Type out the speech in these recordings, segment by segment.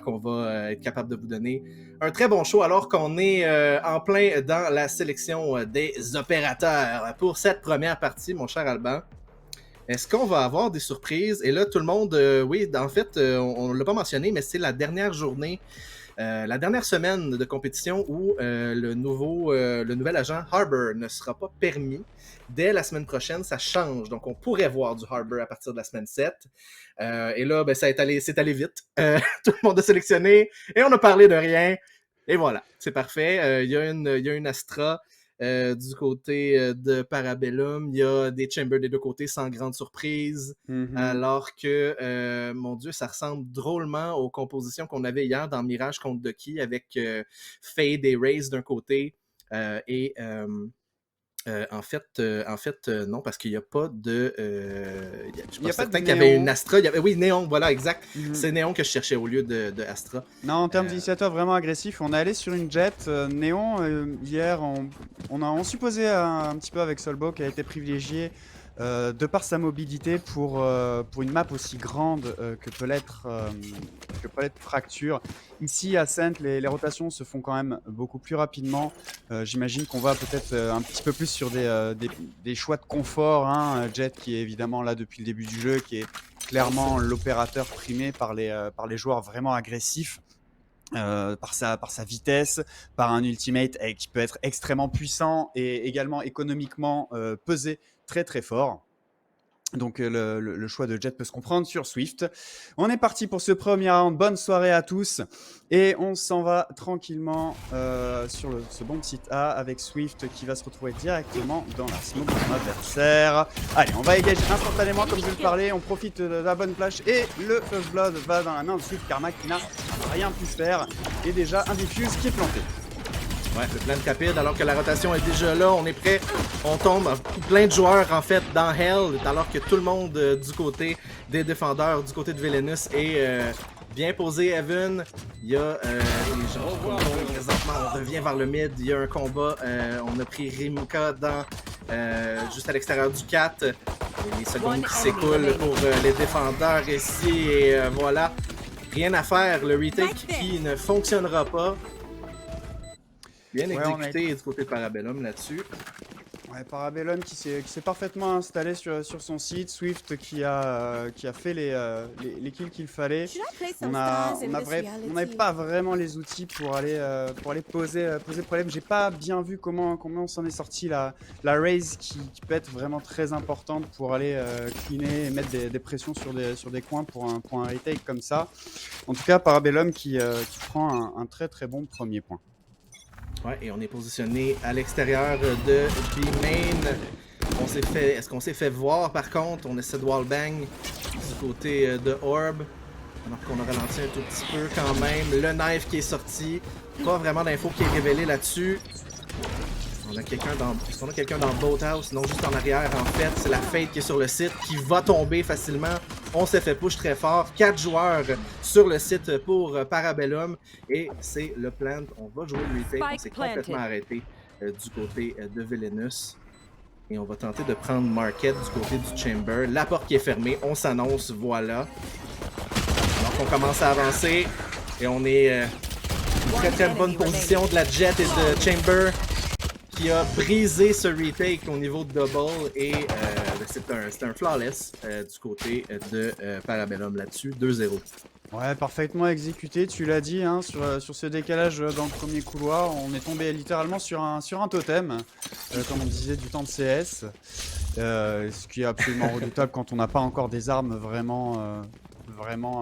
qu'on va être capable de vous donner un très bon show alors qu'on est en plein dans la sélection des opérateurs. Pour cette première partie, mon cher Alban, est-ce qu'on va avoir des surprises? Et là, tout le monde, oui, en fait, on ne l'a pas mentionné, mais c'est la dernière journée, la dernière semaine de compétition où le nouvel agent Harbor ne sera pas permis. Dès la semaine prochaine, ça change. Donc, on pourrait voir du Harbor à partir de la semaine 7. Et là, ben, c'est allé vite. Tout le monde a sélectionné et on a parlé de rien. Et voilà, c'est parfait. Il y a une Astra du côté de Parabellum. Il y a des Chambers des deux côtés sans grande surprise. Alors que, mon Dieu, ça ressemble drôlement aux compositions qu'on avait hier dans Mirage contre Ducky avec Fade et Raze d'un côté et en fait, non, parce qu'il n'y a pas de. Je pense certain qu'il y avait une Astra. Oui, Néon, voilà, exact. C'est Néon que je cherchais au lieu de Astra. Non, en termes d'initiateur vraiment agressif, on est allé sur une jet Néon. Hier, on supposait un petit peu avec Solbo qui a été privilégié de par sa mobilité pour une map aussi grande que peut l'être Fracture. Ici, à Saint, les rotations se font quand même beaucoup plus rapidement. J'imagine qu'on va peut-être un petit peu plus sur des choix de confort. Hein. Jet qui est évidemment là depuis le début du jeu, qui est clairement l'opérateur primé par les joueurs vraiment agressifs. Par sa vitesse, par un ultimate qui peut être extrêmement puissant et également économiquement pesé très très fort. Donc le choix de Jet peut se comprendre sur Swift. On est parti pour ce premier round. Bonne soirée à tous. Et on s'en va tranquillement sur ce bon site A avec Swift qui va se retrouver directement dans la smoke de son adversaire. Allez, on va égager instantanément comme je le parlais. On profite de la bonne flash et le First Blood va dans la main de Swift. Karma qui n'a rien pu faire. Et déjà un diffuse qui est planté. Ouais, le plan rapide, alors que la rotation est déjà là, on est prêt, on tombe, plein de joueurs en fait dans Hell, alors que tout le monde du côté des défendeurs, du côté de Villainous est bien posé. Evan, il y a des gens qui combattent présentement, on revient vers le mid, il y a un combat, on a pris Rimuka dans juste à l'extérieur du 4, et les secondes qui s'écoulent pour les défendeurs ici, et voilà, rien à faire, le retake qui ne fonctionnera pas. Bien exécuté du côté de Parabellum là-dessus. Ouais, Parabellum qui s'est parfaitement installé sur son site. Swift qui a fait les kills qu'il fallait. On n'avait pas vraiment les outils pour aller poser problème. J'ai pas bien vu comment on s'en est sorti. La raise qui peut être vraiment très importante pour aller cleaner et mettre des pressions sur des coins pour un retake comme ça. En tout cas, Parabellum qui prend un très très bon premier point. Ouais, et on est positionné à l'extérieur de B-Main. Est-ce qu'on s'est fait voir par contre? On essaie de wallbang du côté de Orb. Alors qu'on a ralenti un tout petit peu quand même. Le knife qui est sorti. Pas vraiment d'infos qui est révélée là-dessus. Est-ce qu'on a quelqu'un dans le boathouse? Non, juste en arrière en fait. C'est la Fate qui est sur le site qui va tomber facilement. On s'est fait push très fort. 4 joueurs sur le site pour Parabellum. Et c'est le plant. On va jouer le retake. On s'est complètement arrêté du côté de Villainous. Et on va tenter de prendre Market du côté du Chamber. La porte qui est fermée. On s'annonce. Voilà. Alors qu'on commence à avancer. Et on est une très très bonne position de la Jet et de Chamber qui a brisé ce retake au niveau de double et c'est un flawless du côté de Parabellum là-dessus, 2-0. Ouais, parfaitement exécuté, tu l'as dit, hein, sur ce décalage dans le premier couloir, on est tombé littéralement sur un totem, comme on disait du temps de CS, ce qui est absolument redoutable quand on n'a pas encore des armes vraiment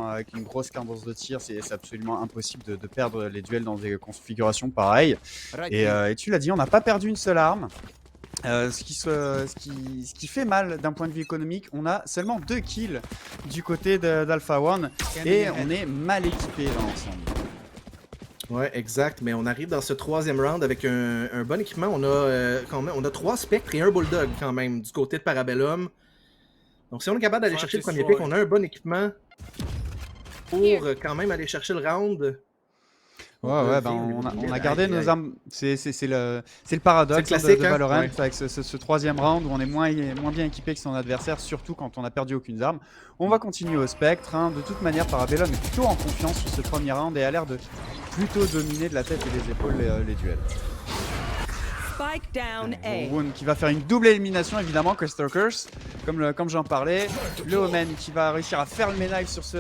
avec une grosse cadence de tir, c'est absolument impossible de perdre les duels dans des configurations pareilles. Et tu l'as dit, on n'a pas perdu une seule arme. Ce qui fait mal d'un point de vue économique, on a seulement 2 kills du côté d'Alpha One et on est mal équipé dans l'ensemble. Ouais, exact, mais on arrive dans ce troisième round avec un bon équipement. On a 3 spectres et un bulldog quand même du côté de Parabellum. Donc si on est capable d'aller chercher le premier pick, on a un bon équipement pour quand même aller chercher le round. Ouais, ben on a gardé nos armes. C'est le paradoxe C'est le classique, de Valorant ouais. avec ce troisième round où on est moins bien équipé que son adversaire, surtout quand on a perdu aucune arme. On va continuer au spectre. Hein. De toute manière, Parabellum est plutôt en confiance sur ce premier round et a l'air de plutôt dominer de la tête et des épaules les duels. Spike down A. Wound qui va faire une double élimination évidemment, Crystal Curse, comme j'en parlais. Le Omen qui va réussir à faire le ménage sur ce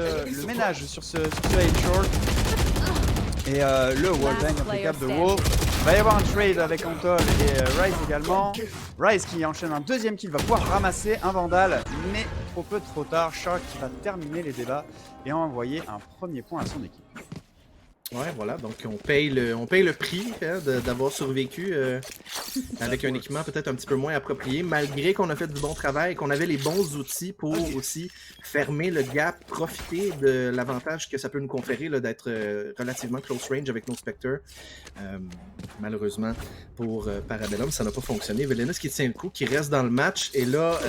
A-Short. Et le wallbang impeccable de Wolf. Il va y avoir un trade avec Antol et Ryze également. Ryze qui enchaîne un deuxième kill va pouvoir ramasser un Vandal, mais trop peu trop tard. Shark qui va terminer les débats et envoyer un premier point à son équipe. Ouais, voilà, donc on paye le prix hein, d'avoir survécu avec un équipement peut-être un petit peu moins approprié, malgré qu'on a fait du bon travail, qu'on avait les bons outils pour aussi fermer le gap, profiter de l'avantage que ça peut nous conférer d'être relativement close range avec nos Spectres. Malheureusement, pour Parabellum, ça n'a pas fonctionné. Velenus qui tient le coup, qui reste dans le match, et là,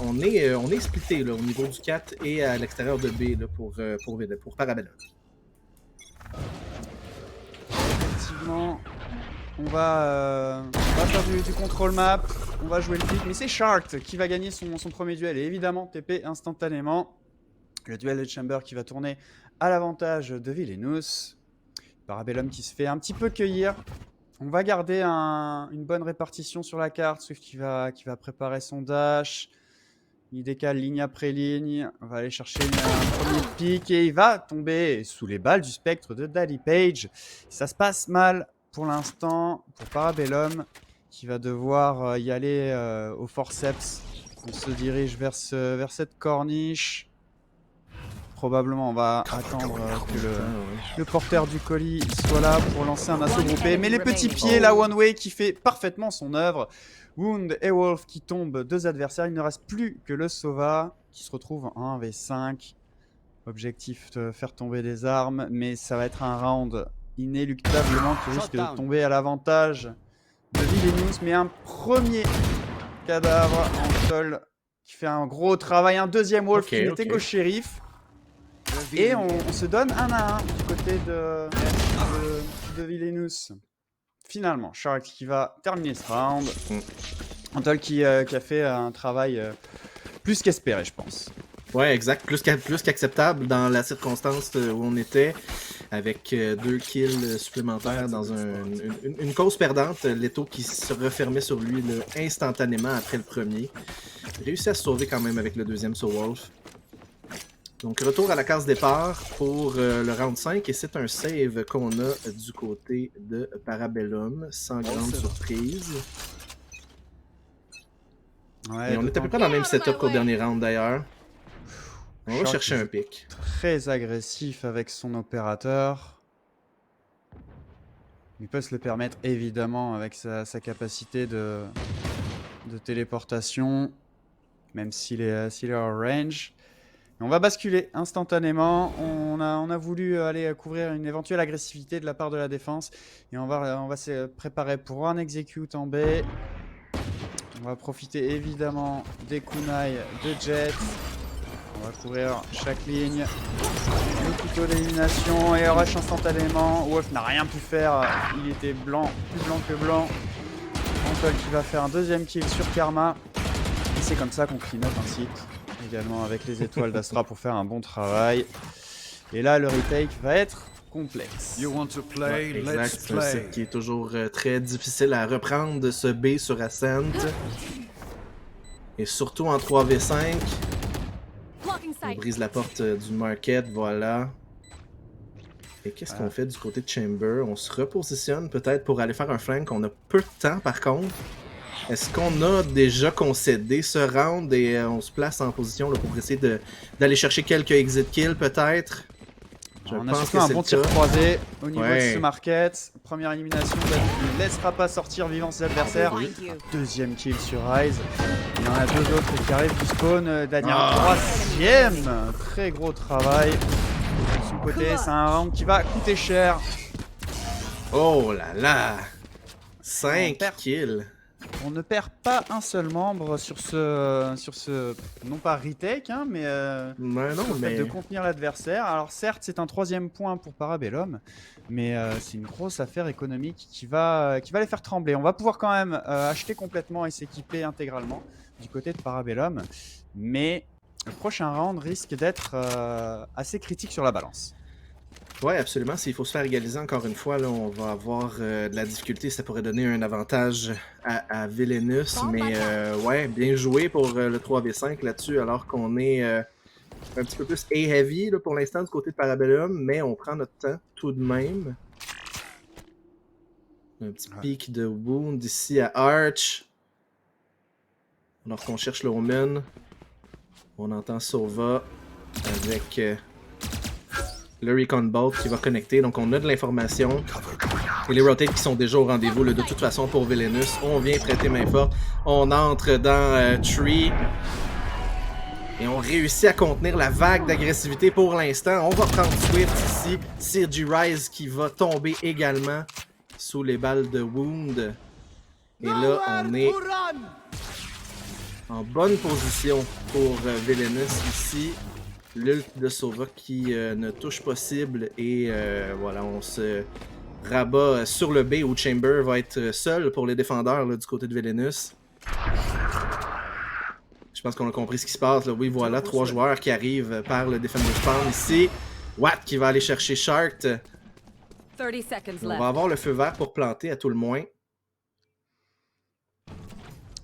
on est splitté là, au niveau du 4 et à l'extérieur de B là, pour Parabellum. Effectivement, on va faire du control map, on va jouer le pick, mais c'est Shark qui va gagner son premier duel et évidemment TP instantanément. Le duel de Chamber qui va tourner à l'avantage de Vilenus. Parabellum qui se fait un petit peu cueillir. On va garder une bonne répartition sur la carte. Swift qui va préparer son dash. Il décale ligne après ligne. On va aller chercher un premier pick et il va tomber sous les balles du spectre de Daddy Page. Ça se passe mal pour l'instant pour Parabellum qui va devoir y aller au forceps. On se dirige vers cette corniche. Probablement, on va attendre que le porteur du colis soit là pour lancer un assaut groupé. Mais les petits pieds, la One Way qui fait parfaitement son œuvre. Wound et Wolf qui tombent, deux adversaires. Il ne reste plus que le Sova qui se retrouve en 1v5. Objectif de faire tomber des armes, mais ça va être un round inéluctablement qui risque de tomber à l'avantage de Vilenus. Mais un premier cadavre en sol qui fait un gros travail. Un deuxième Wolf qui n'était qu'au shérif. Et on se donne 1 à 1 du côté de Vilenus. Finalement, Shark qui va terminer ce round. Antol qui a fait un travail plus qu'espéré, je pense. Ouais, exact. Plus qu'acceptable dans la circonstance où on était, avec 2 kills supplémentaires dans une cause perdante. Leto qui se refermait sur lui instantanément après le premier. Réussi à se sauver quand même avec le deuxième sur Wolf. Donc, retour à la case départ pour le round 5, et c'est un save qu'on a du côté de Parabellum, sans grande surprise. Ouais, et on est à peu près dans le même setup qu'au dernier round d'ailleurs. On va chercher un pick. Très agressif avec son opérateur. Il peut se le permettre évidemment avec sa capacité de téléportation, même s'il est hors range. On va basculer instantanément. On a voulu aller couvrir une éventuelle agressivité de la part de la défense. Et on va se préparer pour un execute en B. On va profiter évidemment des kunai de Jet. On va couvrir chaque ligne. Le couteau d'élimination et rush instantanément. Wolf n'a rien pu faire. Il était blanc, plus blanc que blanc. Antol qui va faire un deuxième kill sur Karma. Et c'est comme ça qu'on clean up un site. Également avec les étoiles d'Astra pour faire un bon travail. Et là, le retake va être complexe. Ouais, exact, c'est un site qui est toujours très difficile à reprendre de ce B sur Ascent. Et surtout en 3v5. On brise la porte du market, voilà. Et qu'est-ce qu'on fait du côté de Chamber? On se repositionne peut-être pour aller faire un flank. On a peu de temps par contre. Est-ce qu'on a déjà concédé ce round et on se place en position là, pour essayer d'aller chercher quelques exit kills peut-être? On a surtout un bon tir croisé au niveau de ce market. Première élimination, il ne laissera pas sortir vivant ses adversaires. Deuxième kill sur Ryze. Il y en a deux autres qui arrivent du spawn. Daniel troisième. Très gros travail. De son côté, c'est un round qui va coûter cher. Oh là là! 5 kills. On ne perd pas un seul membre sur ce non pas retake, hein, mais Ouais, non, sur le fait mais. de contenir l'adversaire. Alors certes, c'est un 3e point pour Parabellum, mais c'est une grosse affaire économique qui va les faire trembler. On va pouvoir quand même acheter complètement et s'équiper intégralement du côté de Parabellum, mais le prochain round risque d'être assez critique sur la balance. Ouais, absolument. S'il faut se faire égaliser encore une fois, là, on va avoir de la difficulté. Ça pourrait donner un avantage à Villainous. Mais ouais, bien joué pour le 3v5 là-dessus, alors qu'on est un petit peu plus A-heavy là, pour l'instant du côté de Parabellum, mais on prend notre temps tout de même. Un petit pic de wound ici à Arch. Alors qu'on cherche l'Omen. On entend Sova avec le Recon Bolt qui va connecter. Donc on a de l'information. Et les rotates qui sont déjà au rendez-vous. De toute façon pour Villainous, on vient prêter main forte. On entre dans Tree. Et on réussit à contenir la vague d'agressivité pour l'instant. On va prendre Swift ici. Sergi Rise qui va tomber également sous les balles de Wound. Et là, on est en bonne position pour Villainous ici. L'ult de Sova qui ne touche pas cible. Et voilà, on se rabat sur le B où Chamber va être seul pour les défendeurs là, du côté de Villainous. Je pense qu'on a compris ce qui se passe. Là. Oui, voilà, 3 joueurs qui arrivent par le Defender Spawn ici. Watt qui va aller chercher Shark. 30 seconds On left. va avoir le feu vert pour planter à tout le moins.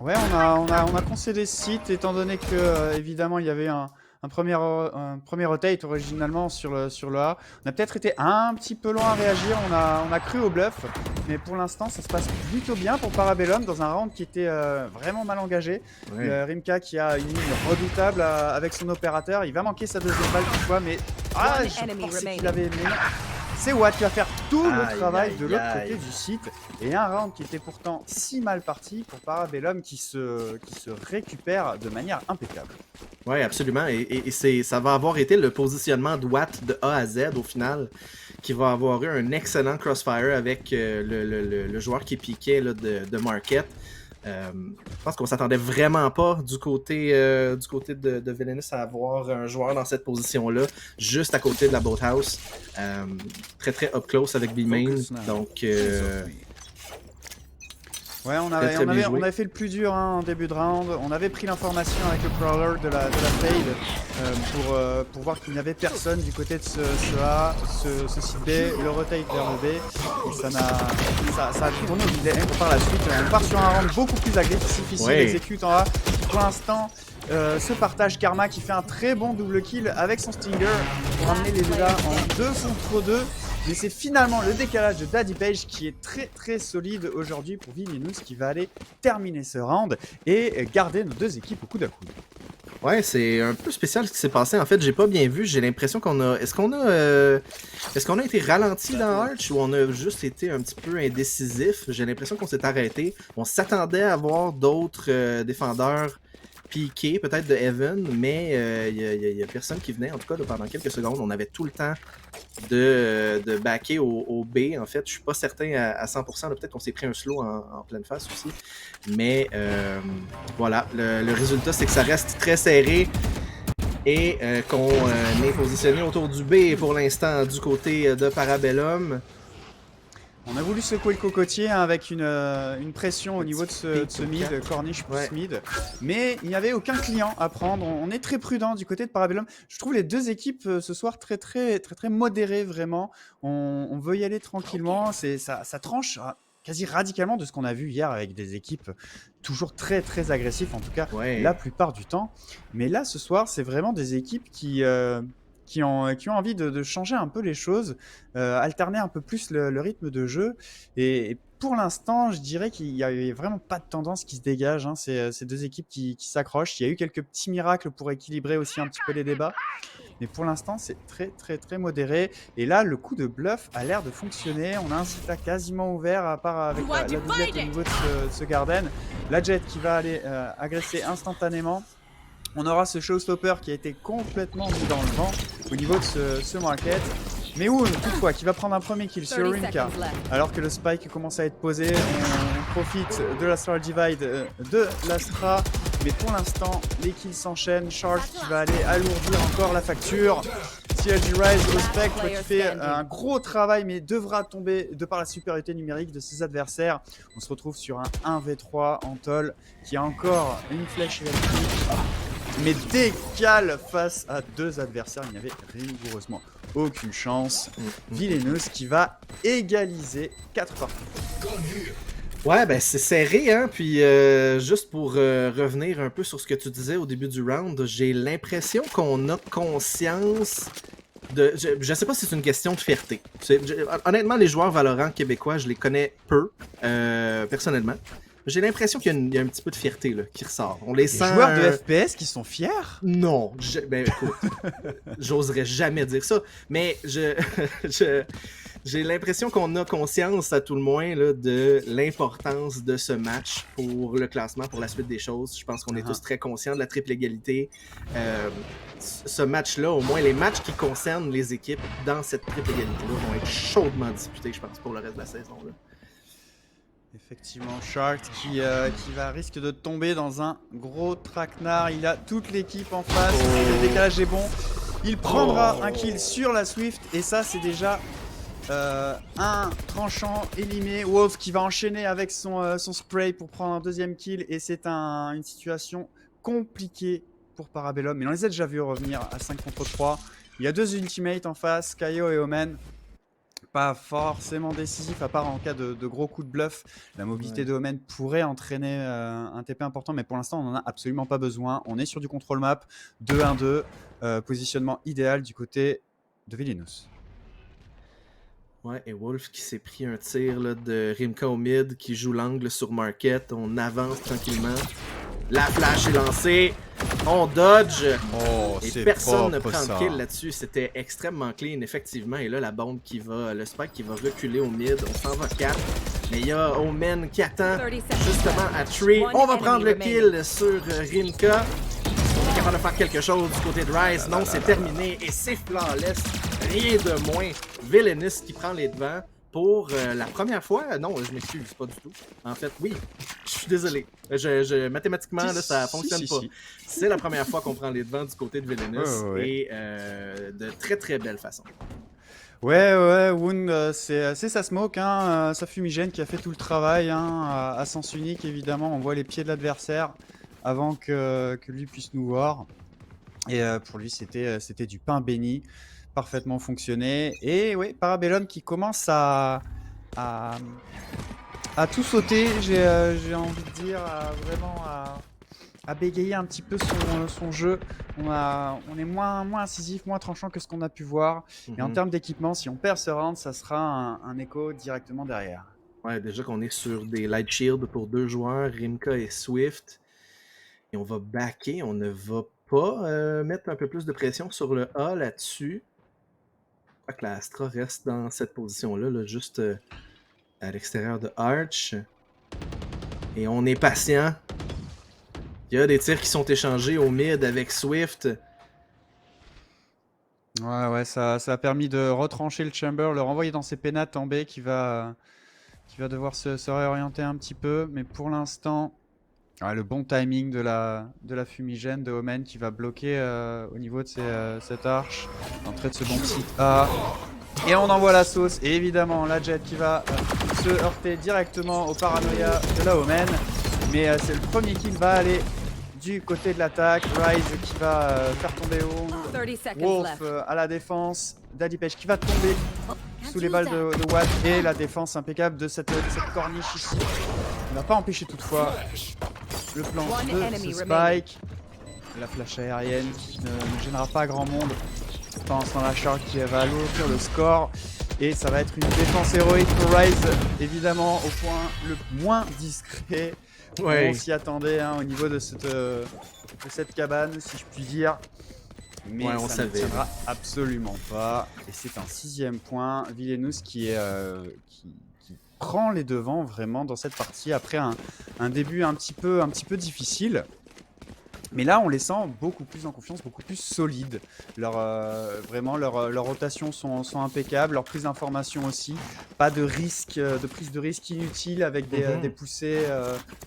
Ouais, on a concédé ce site étant donné que évidemment il y avait un premier rotate originalement sur le A. On a peut-être été un petit peu loin à réagir, on a cru au bluff, mais pour l'instant ça se passe plutôt bien pour Parabellum dans un round qui était vraiment mal engagé. Ouais. Rimka qui a une ligne redoutable avec son opérateur, il va manquer sa 2e balle toutefois, mais je pensais qu'il avait aimé. C'est Watt qui va faire tout le travail de l'autre côté du site. Et un round qui était pourtant si mal parti pour Parabellum qui se récupère de manière impeccable. Oui, absolument. Et ça va avoir été le positionnement de Watt de A à Z au final, qui va avoir eu un excellent crossfire avec le joueur qui piquait là, de Market. Je pense qu'on s'attendait vraiment pas du côté de Villainous à avoir un joueur dans cette position-là, juste à côté de la Boathouse. Très très up close avec B-Main. Donc, ouais, on avait fait le plus dur en début de round. On avait pris l'information avec le crawler de la fade pour voir qu'il n'y avait personne du côté de ce A, ce site B, le rotate vers le B. Et ça a tourné au vide par la suite. On part sur un round beaucoup plus agressif ici. Ouais. Il exécute en A. Pour l'instant, ce partage Karma qui fait un très bon double kill avec son Stinger pour amener les deux là en 2 contre 2. Mais c'est finalement le décalage de Daddy Page qui est très très solide aujourd'hui pour Villainous qui va aller terminer ce round et garder nos 2 équipes au coude à coude. ouais, c'est un peu spécial ce qui s'est passé. En fait, j'ai pas bien vu. J'ai l'impression qu'on a. Est-ce qu'on a été ralenti dans Arch ou on a juste été un petit peu indécisif? J'ai l'impression qu'on s'est arrêté. On s'attendait à voir d'autres défendeurs piqués, peut-être de Evan, mais il y a personne qui venait. En tout cas, pendant quelques secondes, on avait tout le temps de backer au B. En fait, je suis pas certain à 100%. Peut-être qu'on s'est pris un slow en pleine face aussi. Mais voilà, le résultat, c'est que ça reste très serré et qu'on est positionné autour du B pour l'instant du côté de Parabellum. On a voulu secouer le cocotier avec une pression au niveau de ce mid, Cornish plus Ouais. mid, mais il n'y avait aucun client à prendre. On est très prudent du côté de Parabellum. Je trouve les 2 équipes ce soir très modérées vraiment. On veut y aller tranquillement. Ça tranche quasi radicalement de ce qu'on a vu hier avec des équipes toujours très agressives, en tout cas Ouais. la plupart du temps. Mais là ce soir, c'est vraiment des équipes qui ont envie de changer un peu les choses, alterner un peu plus le rythme de jeu. Et pour l'instant, je dirais qu'il n'y a vraiment pas de tendance qui se dégage. Hein. C'est ces 2 équipes qui s'accrochent. Il y a eu quelques petits miracles pour équilibrer aussi un petit peu les débats. Mais pour l'instant, c'est très modéré. Et là, le coup de bluff a l'air de fonctionner. On a un site là quasiment ouvert, à part avec la doublette au niveau de ce Garden. La Jet qui va aller agresser instantanément. On aura ce Showstopper qui a été complètement mis dans le vent au niveau de ce market. Mais toutefois, qui va prendre un premier kill sur 30 Rimka. seconds left. Alors que le spike commence à être posé, on profite de l'Astral Divide de l'Astra. Mais pour l'instant, les kills s'enchaînent. Shark qui va aller alourdir encore la facture. CLG Rise au Spectre qui fait un gros travail mais devra tomber de par la supériorité numérique de ses adversaires. On se retrouve sur un 1v3 en Toll qui a encore une flèche électrique mais décale face à deux adversaires. Il n'y avait rigoureusement aucune chance. Villainous qui va égaliser 4 parties. Ouais, ben c'est serré, hein. Puis juste pour revenir un peu sur ce que tu disais au début du round, j'ai l'impression qu'on a conscience de. Je sais pas si c'est une question de fierté. Honnêtement, les joueurs Valorant québécois, je les connais peu, personnellement. J'ai l'impression qu'il y a un petit peu de fierté là, qui ressort. On les sent. Joueurs de FPS qui sont fiers? Non, ben écoute, j'oserais jamais dire ça, mais j'ai l'impression qu'on a conscience, à tout le moins, là, de l'importance de ce match pour le classement, pour la suite des choses. Je pense qu'on est tous très conscients de la triple égalité. Ce match-là, au moins les matchs qui concernent les équipes dans cette triple égalité-là vont être chaudement disputés, je pense, pour le reste de la saison. Là. Effectivement, Shark qui risque de tomber dans un gros traquenard. Il a toute l'équipe en face. Le décalage est bon. Il prendra un kill sur la Swift. Et ça, c'est déjà un tranchant éliminé. Wolf qui va enchaîner avec son spray pour prendre un deuxième kill. Et c'est une situation compliquée pour Parabellum. Mais on les a déjà vus revenir à 5 contre 3. Il y a deux ultimates en face, Kaio et Omen. Pas forcément décisif à part en cas de gros coups de bluff. La mobilité de Omen pourrait entraîner un TP important, mais pour l'instant on n'en a absolument pas besoin. On est sur du contrôle map, 2-1-2, positionnement idéal du côté de Villainous. Ouais, et Wolf qui s'est pris un tir là, de Rimka au mid qui joue l'angle sur Market. On avance tranquillement. La flash est lancée. On dodge. Et personne ne prend le kill là-dessus. C'était extrêmement clean, effectivement. Et là, la bombe qui va, le spike qui va reculer au mid. On s'en va 4. Mais il y a Omen qui attend justement à Tree. On va prendre le kill sur Rimka. On est capable de faire quelque chose du côté de Rise. Non, c'est terminé. Et c'est flawless. Rien de moins. Villainous qui prend les devants. Pour la première fois, non, je m'excuse pas du tout. En fait, oui, je suis désolé. Mathématiquement, là, ça fonctionne pas. C'est la première fois qu'on prend les devants du côté de Villainous et de très très belle façon. Ouais, Wound, c'est sa smoke, hein, sa fumigène qui a fait tout le travail, hein, à sens unique évidemment. On voit les pieds de l'adversaire avant que lui puisse nous voir. Et pour lui, c'était du pain béni. Parfaitement fonctionné. Et oui, Parabellum qui commence à tout sauter, j'ai envie de dire, à bégayer un petit peu son jeu. On est moins incisif, moins tranchant que ce qu'on a pu voir. Et en termes d'équipement, si on perd ce round, ça sera un écho directement derrière. Ouais, déjà qu'on est sur des light shields pour deux joueurs, Rimka et Swift. Et on va backer, on ne va pas mettre un peu plus de pression sur le A là-dessus. Que la Astra reste dans cette position-là, là, juste à l'extérieur de Arch. Et on est patient. Il y a des tirs qui sont échangés au mid avec Swift. Ouais, ça a permis de retrancher le Chamber, le renvoyer dans ses pénates en B qui va devoir se réorienter un petit peu. Mais pour l'instant, le bon timing de la fumigène de Omen qui va bloquer au niveau de cette arche. L'entrée de ce bon site A. Et on envoie la sauce. Et évidemment, la Jet qui va se heurter directement au paranoïa de la Omen. Mais c'est le premier kill va aller du côté de l'attaque. Rise qui va faire tomber Wolf à la défense. Daddy Page qui va tomber sous les balles de Watt. Et la défense impeccable de cette corniche ici. On n'a pas empêché toutefois le plan de ce spike. La flash aérienne qui ne gênera pas grand monde. Dans la Shark qui va alourdir le score. Et ça va être une défense héroïque pour Rise. Évidemment au point le moins discret. Ouais. On s'y attendait au niveau de cette cabane, si je puis dire. Mais ça ne tiendra absolument pas. Et c'est un 6e point. Villainous qui prend les devants vraiment dans cette partie après un début un petit peu difficile. Mais là, on les sent beaucoup plus en confiance, beaucoup plus solides. Vraiment, leurs rotations sont impeccables, leur prise d'information aussi. Pas de risque, de prise de risque inutile avec des poussées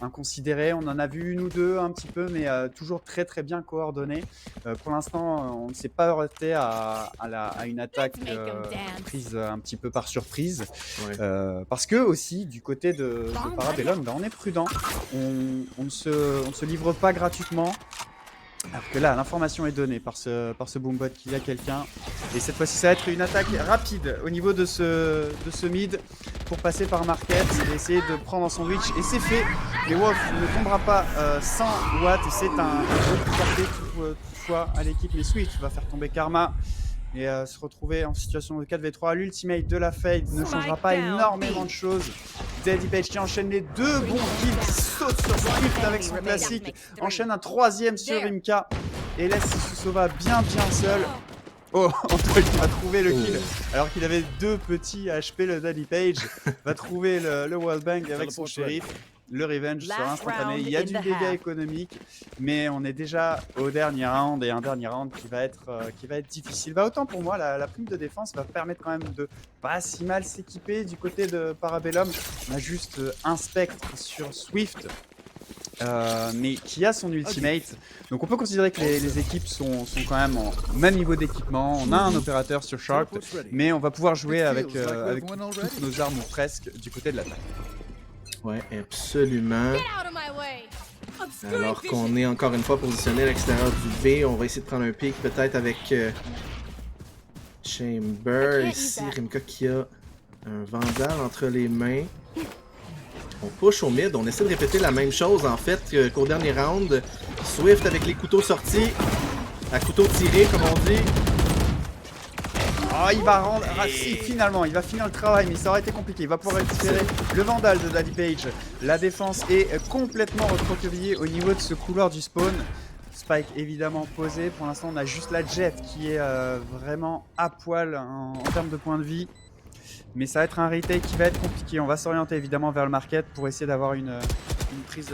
inconsidérées. On en a vu une ou deux un petit peu, mais toujours très très bien coordonnées. Pour l'instant, on ne s'est pas heurté à une attaque prise un petit peu par surprise. Ouais. Parce que aussi, du côté de Parabellum, ben, on est prudent. On ne se livre pas gratuitement. Alors que là, l'information est donnée par ce boombot qu'il y a quelqu'un. Et cette fois-ci, ça va être une attaque rapide au niveau de ce mid pour passer par Market et essayer de prendre un sandwich. Et c'est fait. Mais Wolf ne tombera pas sans Watt. Et c'est un jeu qui porté toutefois à l'équipe. Mais Swift va faire tomber Karma. Et se retrouver en situation de 4v3. L'ultimate de la Fade ne changera pas énormément de choses. Daddy Page qui enchaîne les deux bons kills, qui saute sur Swift avec son classique, enchaîne un troisième sur Imka et laisse Susova bien seul. Oh, Antoine qui va trouver le kill alors qu'il avait 2 petits HP. Le Daddy Page va trouver le wallbang avec son shérif. Le revenge sera instantané. Il y a du dégât économique, mais on est déjà au dernier round et un dernier round qui va être difficile. Bah, autant pour moi, la prime de défense va permettre quand même de pas si mal s'équiper du côté de Parabellum. On a juste un spectre sur Swift. Mais qui a son ultimate. Donc on peut considérer que les équipes sont quand même au même niveau d'équipement. On a un opérateur sur Shark, mais on va pouvoir jouer avec toutes nos armes ou presque du côté de l'attaque. Ouais, absolument. Alors qu'on est encore une fois positionné à l'extérieur du V, on va essayer de prendre un pic peut-être avec Chamber. Ici, Rimka qui a un Vandal entre les mains. On push au mid, on essaie de répéter la même chose en fait qu'au dernier round. Swift avec les couteaux sortis, à couteau tiré comme on dit. Oh, il va rendre. Ah, si, finalement, il va finir le travail, mais ça aurait été compliqué. Il va pouvoir récupérer le Vandal de Daddy Page. La défense est complètement recroquevillée au niveau de ce couloir du spawn. Spike évidemment posé. Pour l'instant, on a juste la Jet qui est vraiment à poil en termes de points de vie. Mais ça va être un retake qui va être compliqué. On va s'orienter évidemment vers le market pour essayer d'avoir une prise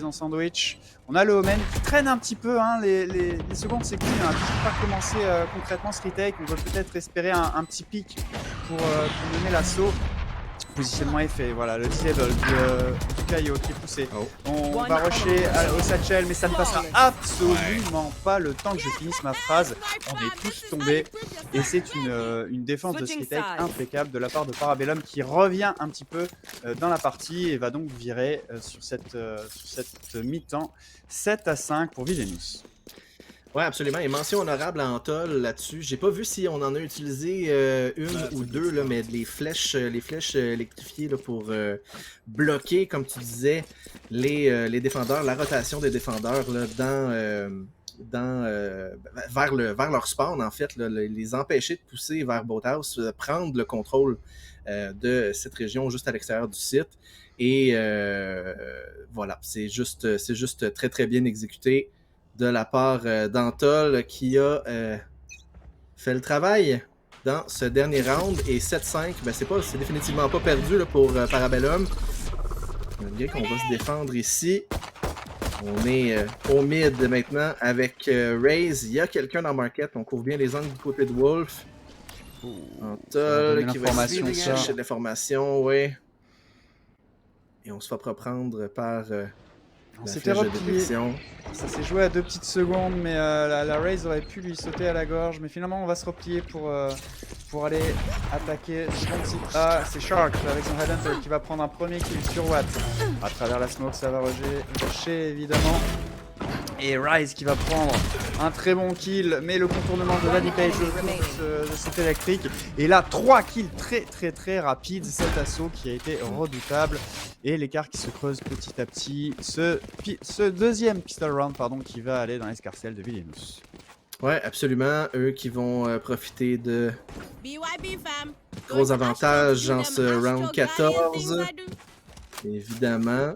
en sandwich. On a le Omen qui traîne un petit peu. Hein, les secondes s'écoulent. On n'a toujours pas commencé concrètement ce retake. On va peut-être espérer un petit pic pour mener l'assaut. Positionnement est fait, voilà, le disable du Kaio qui est poussé. On va rusher au satchel, mais ça ne passera absolument pas le temps que je finisse ma phrase. On est tous tombés et c'est une défense de street take impeccable de la part de Parabellum qui revient un petit peu dans la partie et va donc virer sur cette mi-temps 7-5 pour Vilenus. Ouais, absolument. Et mention honorable à Antol là-dessus. J'ai pas vu si on en a utilisé une ou deux, là, mais les flèches électrifiées là, pour bloquer, comme tu disais, les défendeurs, la rotation des défendeurs là, vers leur spawn, en fait, là, les empêcher de pousser vers Boathouse, prendre le contrôle de cette région juste à l'extérieur du site. Et voilà, c'est juste très très bien exécuté de la part d'Antol qui a fait le travail dans ce dernier round. Et 7-5, ben c'est définitivement pas perdu là, pour Parabellum. Malgré qu'on va se défendre ici. On est au mid maintenant avec Raze. Il y a quelqu'un dans Market. On couvre bien les angles du côté de Wolf. Antol qui va essayer de chercher de l'information, oui. Et on se fait reprendre par on s'était replié. Ça s'est joué à 2 petites secondes, mais la Raze aurait pu lui sauter à la gorge. Mais finalement, on va se replier pour aller attaquer son site A. C'est Shark avec son Headhunter qui va prendre un premier kill sur Watt. À travers la smoke, ça va rusher évidemment. Et Rise qui va prendre un très bon kill, mais le contournement de Daddy Page de cet électrique. Et là, 3 kills très rapides. Cet assaut qui a été redoutable. Et l'écart qui se creuse petit à petit. Ce deuxième pistol round qui va aller dans l'escarcelle de Vilenus. Ouais, absolument. Eux qui vont profiter de gros avantages dans ce round 14. Évidemment.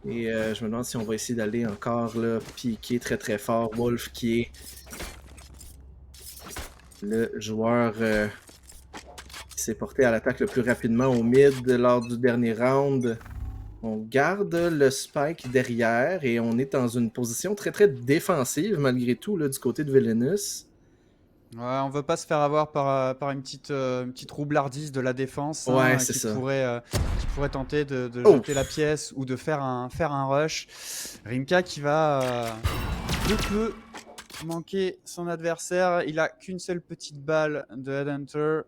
Et je me demande si on va essayer d'aller encore là, piquer très fort. Wolf qui est le joueur qui s'est porté à l'attaque le plus rapidement au mid lors du dernier round. On garde le spike derrière et on est dans une position très très défensive malgré tout là, du côté de Villainous. Ouais, on veut pas se faire avoir par une petite roublardise de la défense Ouais, hein, c'est ça. qui pourrait tenter de Oh! jeter la pièce ou de faire un rush. Rimka qui va de peu manquer son adversaire. Il a qu'une seule petite balle de Headhunter.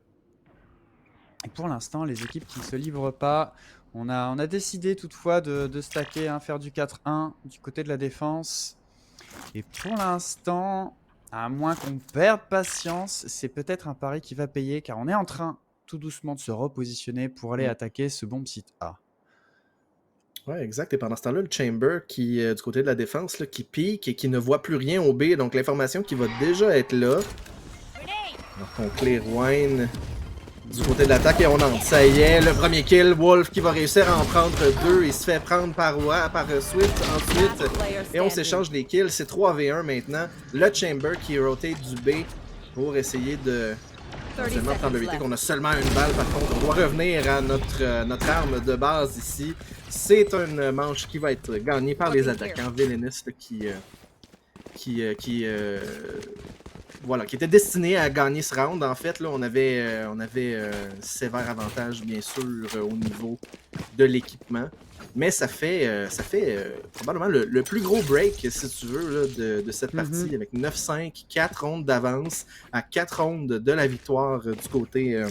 Et pour l'instant, les équipes qui ne se livrent pas. On a décidé toutefois de stacker, hein, faire du 4-1 du côté de la défense. Et pour l'instant, à moins qu'on perde patience, c'est peut-être un pari qui va payer car on est en train tout doucement de se repositionner pour aller attaquer ce bomb site A. Ouais, exact. Et pendant ce temps-là, le Chamber qui, du côté de la défense, là, qui pique et qui ne voit plus rien au B. Donc l'information qui va déjà être là. Donc on clear Wine du côté de l'attaque et on entre. Ça y est, le premier kill. Wolf qui va réussir à en prendre 2. Il se fait prendre par Swift ensuite. Et on s'échange les kills. C'est 3v1 maintenant. Le Chamber qui rotate du B pour essayer de prendre le retake. On a seulement une balle par contre. On doit revenir à notre arme de base ici. C'est une manche qui va être gagnée par les attaquants Villainous qui était destiné à gagner ce round. En fait, là, on avait sévère avantage, bien sûr, au niveau de l'équipement. Mais ça fait probablement le plus gros break, si tu veux, là, de cette partie, avec 9-5, 4 rondes d'avance, à 4 rondes de la victoire du côté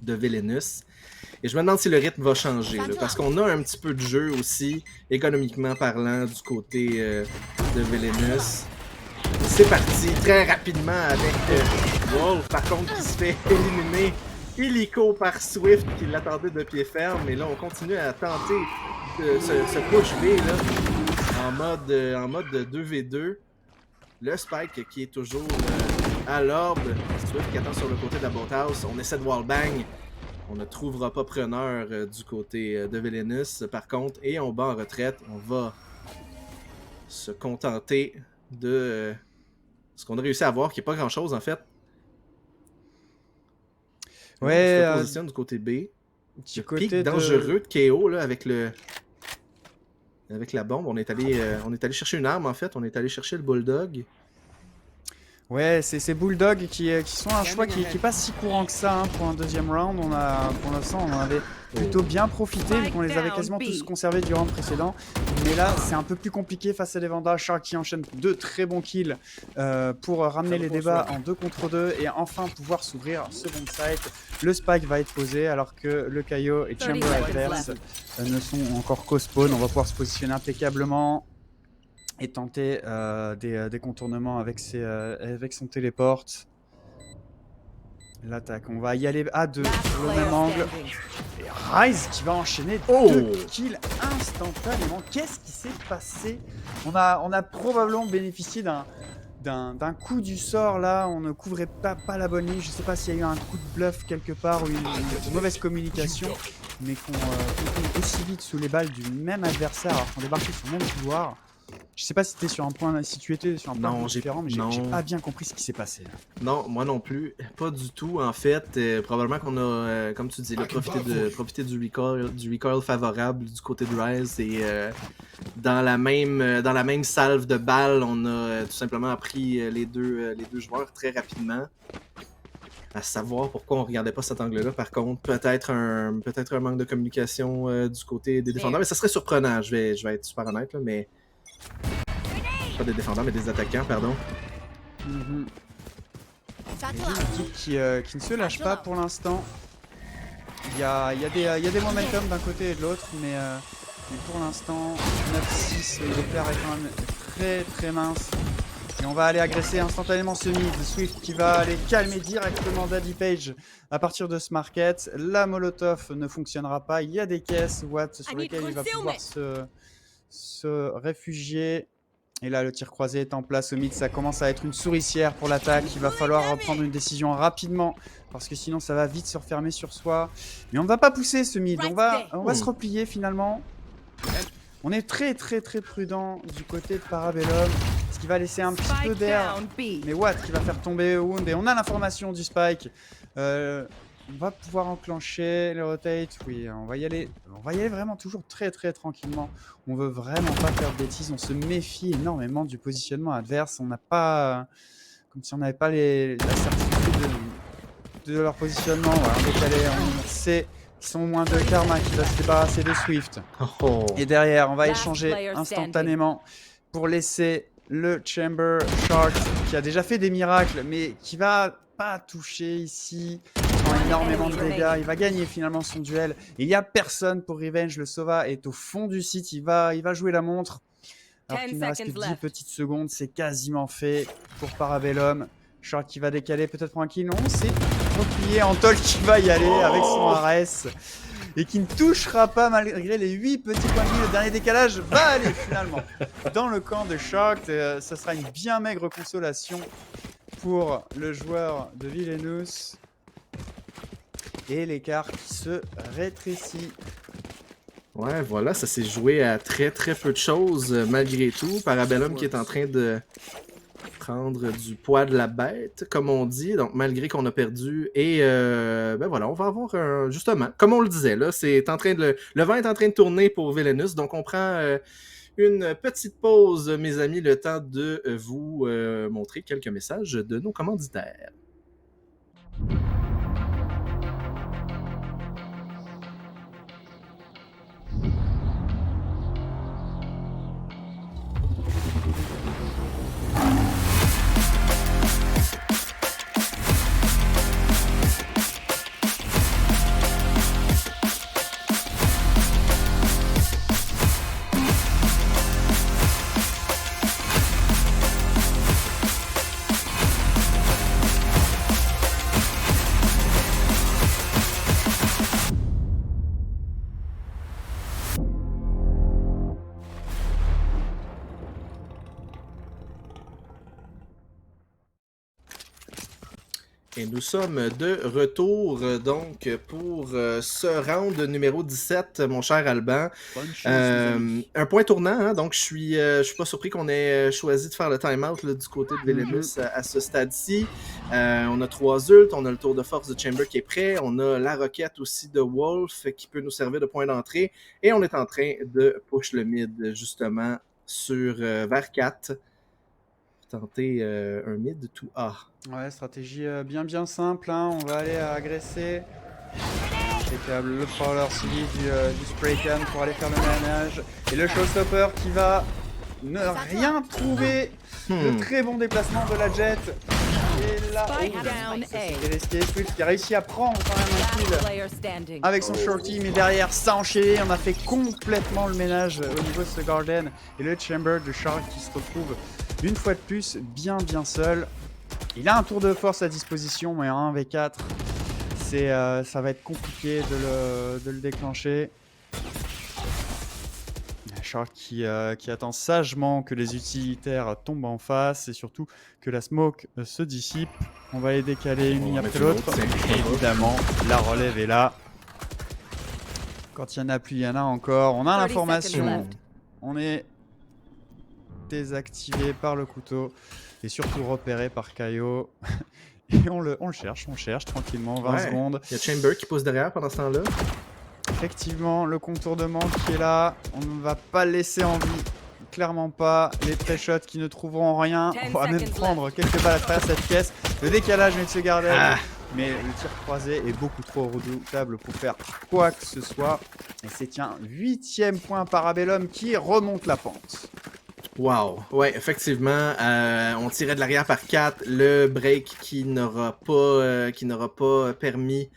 de Villainous. Et je me demande si le rythme va changer, là, parce qu'on a un petit peu de jeu aussi, économiquement parlant, du côté de Villainous. C'est parti très rapidement avec Wolf, par contre, qui se fait éliminer illico par Swift, qui l'attendait de pied ferme. Et là, on continue à tenter ce push B là, en mode 2v2. Le Spike qui est toujours à l'orbe. Swift qui attend sur le côté de la boathouse. On essaie de wallbang. On ne trouvera pas preneur du côté de Villainous, par contre. Et on bat en retraite. On va se contenter de ce qu'on a réussi à voir, qui n'est pas grand-chose en fait. Ouais, on se positionne du côté B. Du Le côté pic dangereux de KO là, avec la bombe. On est allé chercher une arme en fait. On est allé chercher le Bulldog. Ouais, c'est ces Bulldogs qui sont un choix qui est pas si courant que ça hein, pour un deuxième round. Pour l'instant, on en avait plutôt bien profité vu qu'on les avait quasiment tous conservés du round précédent. Mais là, c'est un peu plus compliqué face à des Vanda. Shark qui enchaîne 2 très bons kills pour ramener les débats en 2 contre 2 et enfin pouvoir s'ouvrir ce bomb site. Le spike va être posé alors que le Kaio et Chamber adverse ne sont encore qu'au spawn. On va pouvoir se positionner impeccablement et tenter des contournements avec son téléport. L'attaque, on va y aller à 2 sur le même angle. Et Ryze qui va enchaîner 2 kills instantanément. Qu'est-ce qui s'est passé? On a probablement bénéficié d'un coup du sort là. On ne couvrait pas la bonne ligne. Je ne sais pas s'il y a eu un coup de bluff quelque part ou une mauvaise communication. Mais qu'on tombe aussi vite sous les balles du même adversaire alors qu'on débarquait sur le même couloir. Je sais pas si tu étais sur un point différent, mais j'ai pas bien compris ce qui s'est passé. Là. Non, moi non plus, pas du tout. En fait, probablement qu'on a, comme tu dis, profité du recoil favorable du côté de Ryze et dans la même salve de balles, on a tout simplement pris les deux joueurs très rapidement. À savoir pourquoi on regardait pas cet angle-là. Par contre, peut-être un manque de communication du côté des défendeurs, mais ça serait surprenant. Je vais être super honnête là, mais pas des défendeurs, mais des attaquants, pardon. Une équipe qui ne se lâche pas pour l'instant. Il y a des momentum d'un côté et de l'autre, mais pour l'instant, 9-6, l'éclair est quand même très très mince. Et on va aller agresser instantanément ce mid. Swift qui va aller calmer directement Daddy Page à partir de ce market. La Molotov ne fonctionnera pas. Il y a des caisses Watt sur lesquelles il va pouvoir se réfugier. Et là, le tir croisé est en place au mid. Ça commence à être une souricière pour l'attaque. Il va falloir prendre une décision rapidement parce que sinon, ça va vite se refermer sur soi. Mais on ne va pas pousser ce mid. On va se replier finalement. On est très très très prudent du côté de Parabellum. Ce qui va laisser un petit peu d'air. Mais Watt qui va faire tomber Wound. Et on a l'information du Spike. On va pouvoir enclencher le rotate. Oui, on va y aller vraiment toujours très tranquillement. On veut vraiment pas faire de bêtises. On se méfie énormément du positionnement adverse. On n'a pas, comme si on n'avait pas la certitude de leur positionnement. Voilà, on décalé, on sait qu'ils sont au moins de Karma qui va se débarrasser de Swift. Oh. Et derrière, on va Last échanger player instantanément pour laisser le Chamber Shark qui a déjà fait des miracles, mais qui va pas toucher ici. Il prend énormément de dégâts. Il va gagner finalement son duel. Il n'y a personne pour Revenge. Le Sova est au fond du site. Il va jouer la montre. Alors qu'il ne reste que 10 petites secondes. C'est quasiment fait pour Parabellum. Shark qui va décaler peut-être pour un kill. Non, c'est replié. Antol qui va y aller avec son RS. Et qui ne touchera pas malgré les 8 petits points de vie. Le dernier décalage va aller finalement dans le camp de Shark. Ça sera une bien maigre consolation pour le joueur de Villainous. Et l'écart qui se rétrécit. Ouais, voilà, ça s'est joué à très peu de choses malgré tout. Parabellum qui est en train de prendre du poids de la bête, comme on dit, donc malgré qu'on a perdu. Et ben voilà, on va avoir justement, comme on le disait, là, c'est en train de le vent est en train de tourner pour Villainous, donc on prend une petite pause, mes amis, le temps de vous montrer quelques messages de nos commanditaires. Et nous sommes de retour donc pour ce round numéro 17, mon cher Alban. Un point tournant, hein, donc je suis pas surpris qu'on ait choisi de faire le time-out là, du côté de Villainous à ce stade-ci. On a 3 ults, on a le tour de force de Chamber qui est prêt, on a la roquette aussi de Wolf qui peut nous servir de point d'entrée, et on est en train de push le mid justement sur vers 4. Tenter un mid to A. Ouais, stratégie bien simple, hein. On va aller agresser. Impeccable, le prowler suivi du spray can pour aller faire le ménage. Et le showstopper qui va ne rien trouver. Le très bon déplacement de la jet. Et là, c'est risqué. Swift qui a réussi à prendre quand même un kill avec son shorty, mais derrière ça enchaîné. On a fait complètement le ménage au niveau de ce garden. Et le chamber de Shark qui se retrouve une fois de plus bien seul. Il a un tour de force à disposition, mais un 1v4, ça va être compliqué de le déclencher. Shark qui attend sagement que les utilitaires tombent en face et surtout que la smoke se dissipe. On va les décaler une ligne après l'autre. Évidemment, la relève est là. Quand il y en a plus, il y en a encore. On a l'information. On est désactivé par le couteau et surtout repéré par Kaio. Et on le cherche tranquillement, 20 secondes. Il y a Chamber qui pousse derrière pendant ce temps-là. Effectivement, le contournement qui est là, on ne va pas le laisser en vie. Clairement pas. Les pré-shots qui ne trouveront rien. On va même prendre quelques balles à travers cette pièce. Le décalage vient de se garder. Mais le tir croisé est beaucoup trop redoutable pour faire quoi que ce soit. Et c'est un 8e point Parabellum qui remonte la pente. Wow, ouais, effectivement, on tirait de l'arrière par 4, le break qui n'aura pas permis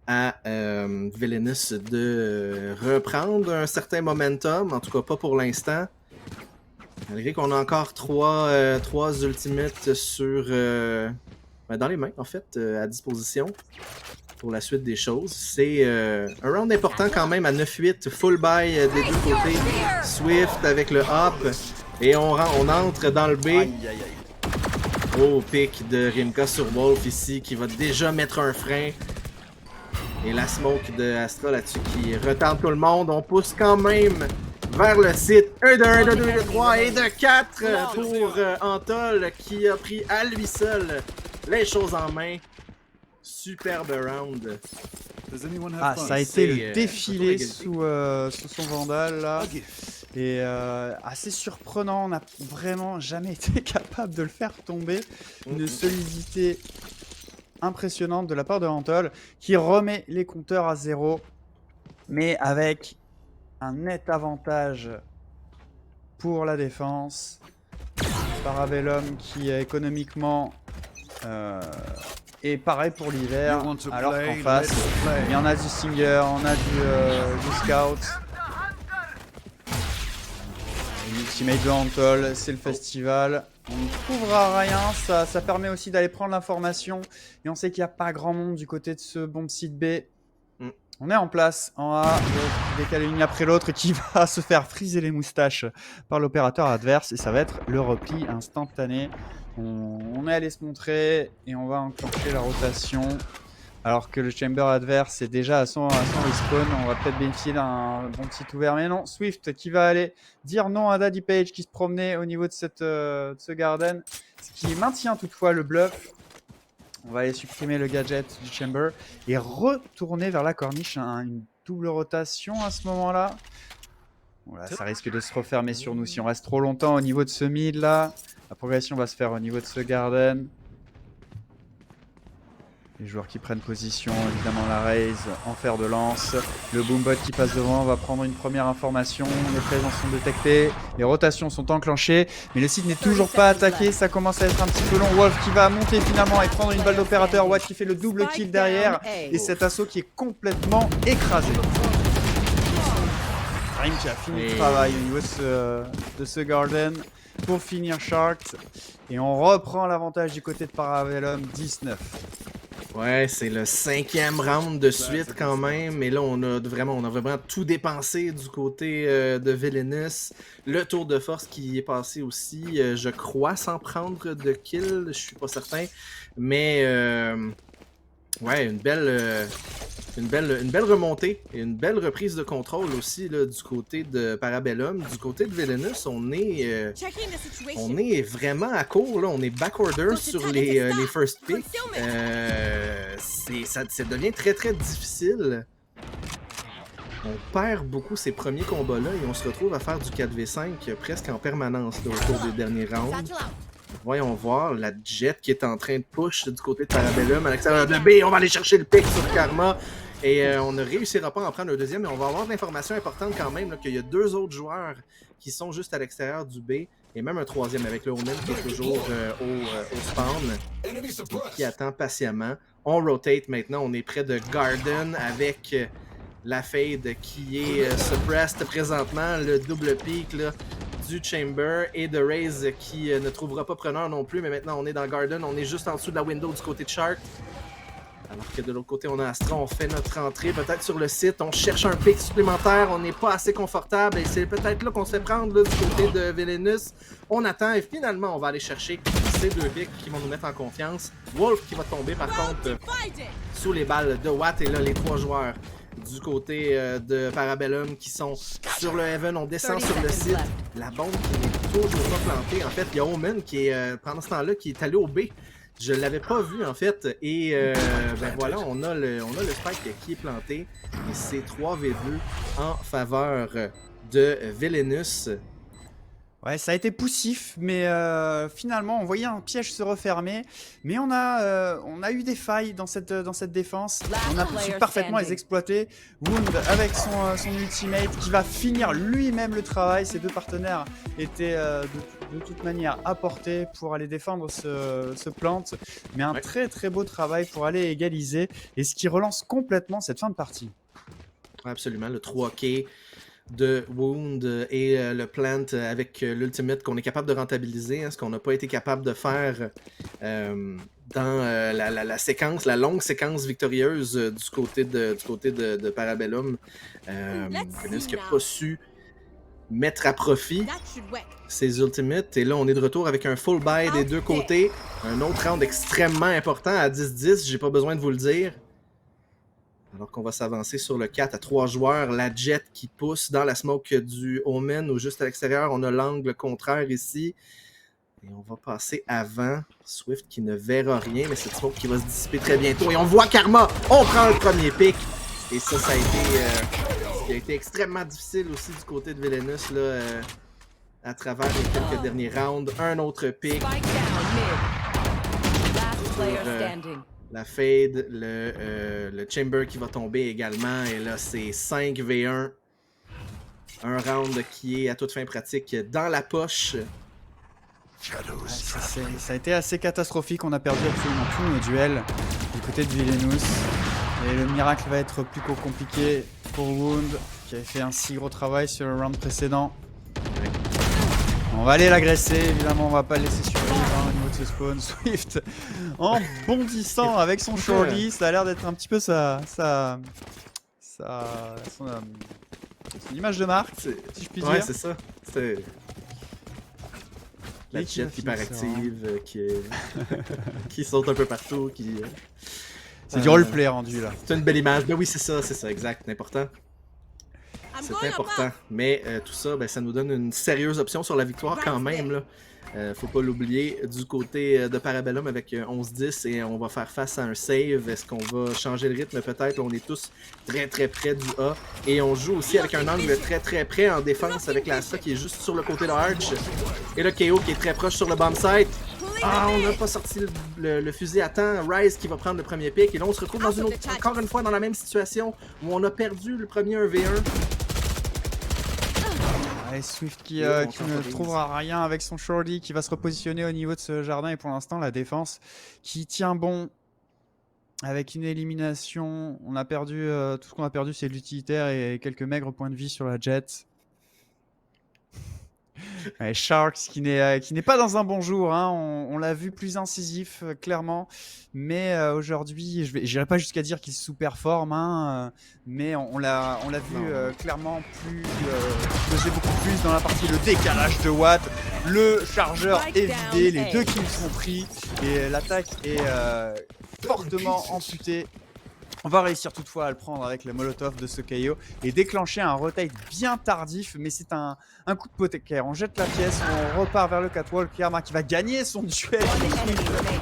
à Villainous de reprendre un certain momentum, en tout cas pas pour l'instant. Malgré qu'on a encore 3 ultimates sur dans les mains en fait, à disposition pour la suite des choses. C'est un round important quand même à 9-8, full buy des deux côtés. Swift avec le hop. Et on entre dans le B. Oh, pick de Rimka sur Wolf ici qui va déjà mettre un frein. Et la smoke de Astra là-dessus qui retarde tout le monde. On pousse quand même vers le site. 1 de 1, de 2, de 3 et de 4 pour Antol qui a pris à lui seul les choses en main Superbe round. Ah, ça a été C'est, le défilé surtout sous son Vandal là. Et assez surprenant, on n'a vraiment jamais été capable de le faire tomber. Une solidité impressionnante de la part de Antol qui remet les compteurs à 0, mais avec un net avantage pour la défense. Parabellum qui économiquement est pareul pour l'hiver, alors qu'en face, il y en a du Stinger, on a du Scout. L'ultimate de Antol, c'est le festival. On ne trouvera rien, ça permet aussi d'aller prendre l'information. Et on sait qu'il n'y a pas grand monde du côté de ce bomb site B. On est en place, en A, qui décale une ligne après l'autre et qui va se faire friser les moustaches par l'opérateur adverse. Et ça va être le repli instantané. On est allé se montrer et on va enclencher la rotation. Alors que le chamber adverse est déjà à son respawn, on va peut-être bénéficier d'un bon petit ouvert. Mais non, Swift qui va aller dire non à Daddy Page qui se promenait au niveau de ce garden. Ce qui maintient toutefois le bluff. On va aller supprimer le gadget du chamber et retourner vers la corniche. Une double rotation à ce moment-là. Voilà, ça risque de se refermer sur nous si on reste trop longtemps au niveau de ce mid là. La progression va se faire au niveau de ce garden. Les joueurs qui prennent position, évidemment la raise en fer de lance. Le boombot qui passe devant va prendre une première information. Les présences sont détectées, les rotations sont enclenchées. Mais le site n'est toujours pas attaqué, ça commence à être un petit peu long. Wolf qui va monter finalement et prendre une balle d'opérateur. Watt qui fait le double kill derrière. Et cet assaut qui est complètement écrasé. Karim qui a fini le travail au niveau de ce garden pour finir Sharks. Et on reprend l'avantage du côté de Parabellum, 19. Ouais, c'est le 5e round de suite quand même. Et là, on a vraiment tout dépensé du côté de Villainous. Le tour de force qui est passé aussi, je crois, sans prendre de kill. Je suis pas certain. Mais ouais, une belle remontée et une belle reprise de contrôle aussi là, du côté de Parabellum. Du côté de Villainous, on est vraiment à court. Là. On est backorder sur les first picks. Ça devient très très difficile. On perd beaucoup ces premiers combats-là et on se retrouve à faire du 4v5 presque en permanence là, au cours des derniers rounds. Voyons voir la Jet qui est en train de push du côté de Parabellum à l'extérieur de B. On va aller chercher le pick sur Karma. Et on ne réussira pas à en prendre un deuxième, mais on va avoir de l'information importante quand même qu'il y a 2 autres joueurs qui sont juste à l'extérieur du B. Et même un troisième avec le Omen qui est toujours au spawn. Qui attend patiemment. On rotate maintenant. On est près de Garden avec la Fade qui est suppressed présentement. Le double peak là, du Chamber et de Raze qui ne trouvera pas preneur non plus. Mais maintenant, on est dans Garden. On est juste en dessous de la window du côté de Shark. Alors que de l'autre côté, on a Astra. On fait notre entrée peut-être sur le site. On cherche un pick supplémentaire. On n'est pas assez confortable. Et c'est peut-être là qu'on se fait prendre là, du côté de Villainous. On attend et finalement, on va aller chercher ces 2 picks qui vont nous mettre en confiance. Wolf qui va tomber par contre sous les balles de Watt. Et là, les 3 joueurs du côté de Parabellum qui sont sur le Heaven. On descend sur le site. La bombe qui n'est toujours pas plantée. En fait, il y a Omen qui est, pendant ce temps-là, qui est allé au B. Je l'avais pas vu en fait. Et ben voilà, on a le spike qui est planté. Et c'est 3v2 en faveur de Villainous. Ouais, ça a été poussif, mais finalement, on voyait un piège se refermer. Mais on a eu des failles dans cette défense. On a su parfaitement les exploiter. Wound avec son ultimate qui va finir lui-même le travail. Ses 2 partenaires étaient de toute manière à portée pour aller défendre ce plant. Mais un très très beau travail pour aller égaliser. Et ce qui relance complètement cette fin de partie. Absolument, le 3K de Wound et le plant avec l'ultimate qu'on est capable de rentabiliser, ce qu'on n'a pas été capable de faire dans la séquence, la longue séquence victorieuse du côté de Parabellum. Villainous qui n'a pas su mettre à profit ses ultimates. Et là, on est de retour avec un full buy des 2 côtés. Un autre round extrêmement important à 10-10, j'ai pas besoin de vous le dire. Alors qu'on va s'avancer sur le 4 à 3 joueurs. La Jet qui pousse dans la smoke du Omen ou juste à l'extérieur. On a l'angle contraire ici. Et on va passer avant. Swift qui ne verra rien, mais c'est smoke qui va se dissiper très bientôt. Et on voit Karma! On prend le premier pick. Et ça a été ce qui a été extrêmement difficile aussi du côté de Villainous là, à travers les quelques derniers rounds. Un autre pick. Spike down mid. Last player standing. La fade, le chamber qui va tomber également. Et là, c'est 5v1. Un round qui est à toute fin pratique dans la poche. Ça a été assez catastrophique. On a perdu absolument tous nos duels du côté de Villainous. Et le miracle va être plus compliqué pour Wound, qui avait fait un si gros travail sur le round précédent. On va aller l'agresser, évidemment, on va pas le laisser survivre au niveau de ce spawn. Swift en bondissant avec son shorty, ça a l'air d'être un petit peu son image de marque, si je puis dire. Ouais, c'est ça. C'est la Et qui jet va finir hyperactive qui saute un peu partout. C'est du roleplay rendu là. C'est une belle image. Ben oui, c'est ça, exact. C'est important. C'est important. Mais tout ça, ben, ça nous donne une sérieuse option sur la victoire quand même. Là. Faut pas l'oublier. Du côté de Parabellum avec 11-10 et on va faire face à un save. Est-ce qu'on va changer le rythme peut-être? On est tous très très près du A. Et on joue aussi avec un angle très très près en défense avec l'Astra qui est juste sur le côté de Arch. Et le KO qui est très proche sur le bomb site. Ah, on n'a pas sorti le fusil à temps. Ryze qui va prendre le premier pick. Et là, on se retrouve encore une fois dans la même situation où on a perdu le premier 1v1. Allez, Swift qui ne trouvera rien avec son shorty, qui va se repositionner au niveau de ce jardin. Et pour l'instant, la défense qui tient bon avec une élimination. On a perdu, tout ce qu'on a perdu, c'est l'utilitaire et quelques maigres points de vie sur la jet. Ouais, Sharks qui n'est pas dans un bon jour, hein. On l'a vu plus incisif, clairement, mais aujourd'hui, je n'irai pas jusqu'à dire qu'il sous-performe, hein, mais on l'a vu clairement peser beaucoup plus dans la partie. Le décalage de Watt, le chargeur est vidé, les deux kills sont pris et l'attaque est fortement amputée. On va réussir toutefois à le prendre avec le molotov de ce KO et déclencher un rotate bien tardif, mais c'est un coup de poker. On jette la pièce, on repart vers le catwalk. Karma qui va gagner son duel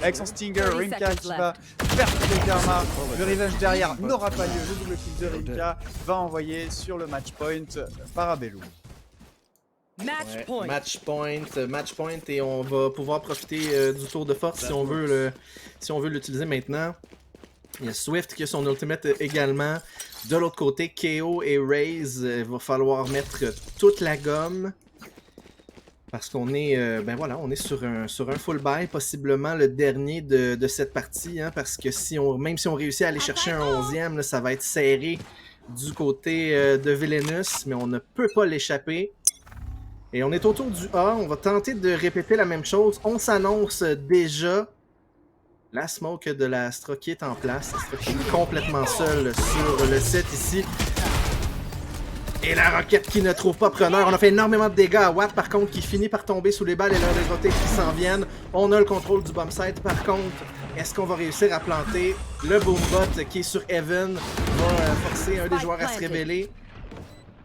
avec son Stinger. Rimka qui va faire le Karma. Le revenge derrière n'aura pas lieu. Le double kill de Rimka va envoyer sur le match point Parabellum. Match point et on va pouvoir profiter du tour de force si on veut l'utiliser maintenant. Il y a Swift qui a son ultimate également. De l'autre côté, KO et Raze, il va falloir mettre toute la gomme. Parce qu'on est, on est sur un full buy, possiblement le dernier de cette partie. Hein, parce que même si on réussit à aller chercher un 11e, là, ça va être serré du côté de Villainous. Mais on ne peut pas l'échapper. Et on est autour du A. On va tenter de répéter la même chose. On s'annonce déjà. La smoke de l'Astra qui est en place. L'Astra qui est complètement seule sur le set ici. Et la roquette qui ne trouve pas preneur. On a fait énormément de dégâts à Watt par contre qui finit par tomber sous les balles et là les rotés qui s'en viennent. On a le contrôle du bomb site par contre. Est-ce qu'on va réussir à planter? Le boombot qui est sur Evan va forcer un des joueurs à se révéler.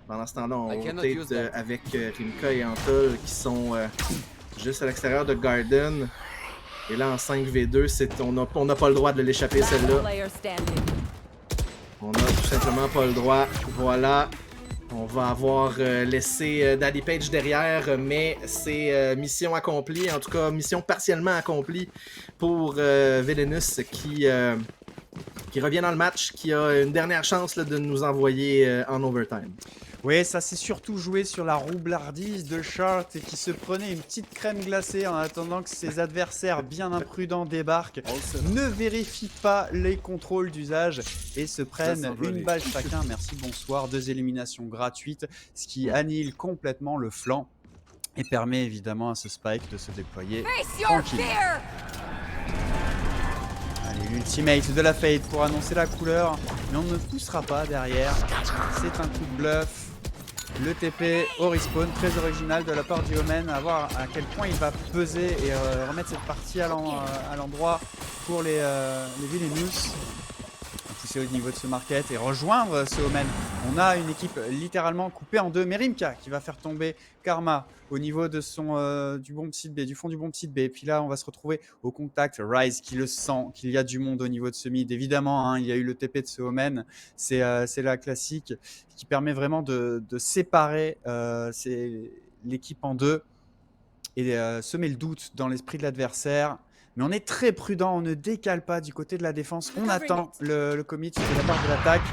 Pendant ce temps-là, on rotate avec Rimka et Antol qui sont juste à l'extérieur de Garden. Et là, en 5v2, on n'a pas le droit de l'échapper, celle-là. On n'a tout simplement pas le droit. Voilà. On va avoir laissé Daddy Page derrière, mais c'est mission accomplie. En tout cas, mission partiellement accomplie pour Villainous qui revient dans le match, qui a une dernière chance là, de nous envoyer en overtime. Oui, ça s'est surtout joué sur la roublardise de Shart qui se prenait une petite crème glacée en attendant que ses adversaires bien imprudents débarquent, ne vérifient pas les contrôles d'usage et se prennent une balle chacun. Merci, bonsoir. 2 éliminations gratuites, ce qui annihile complètement le flanc et permet évidemment à ce Spike de se déployer tranquillement. Allez, l'ultimate de la Fade pour annoncer la couleur, mais on ne poussera pas derrière. C'est un coup de bluff. Le TP au respawn, très original de la part du Omen, à voir à quel point il va peser et remettre cette partie à l'endroit pour les Villainous. pousser au niveau de ce market et rejoindre ce Omen. On a une équipe littéralement coupée en deux. Merimka qui va faire tomber Karma au niveau de son du bomb site B, du fond du bomb site B. Et puis là, on va se retrouver au contact. Ryze qui le sent, qu'il y a du monde au niveau de ce mid. Évidemment, hein, il y a eu le TP de ce Omen. C'est la classique qui permet vraiment de séparer l'équipe en deux et semer le doute dans l'esprit de l'adversaire. Mais on est très prudent, on ne décale pas du côté de la défense. On attend le commit de la part de l'attaque.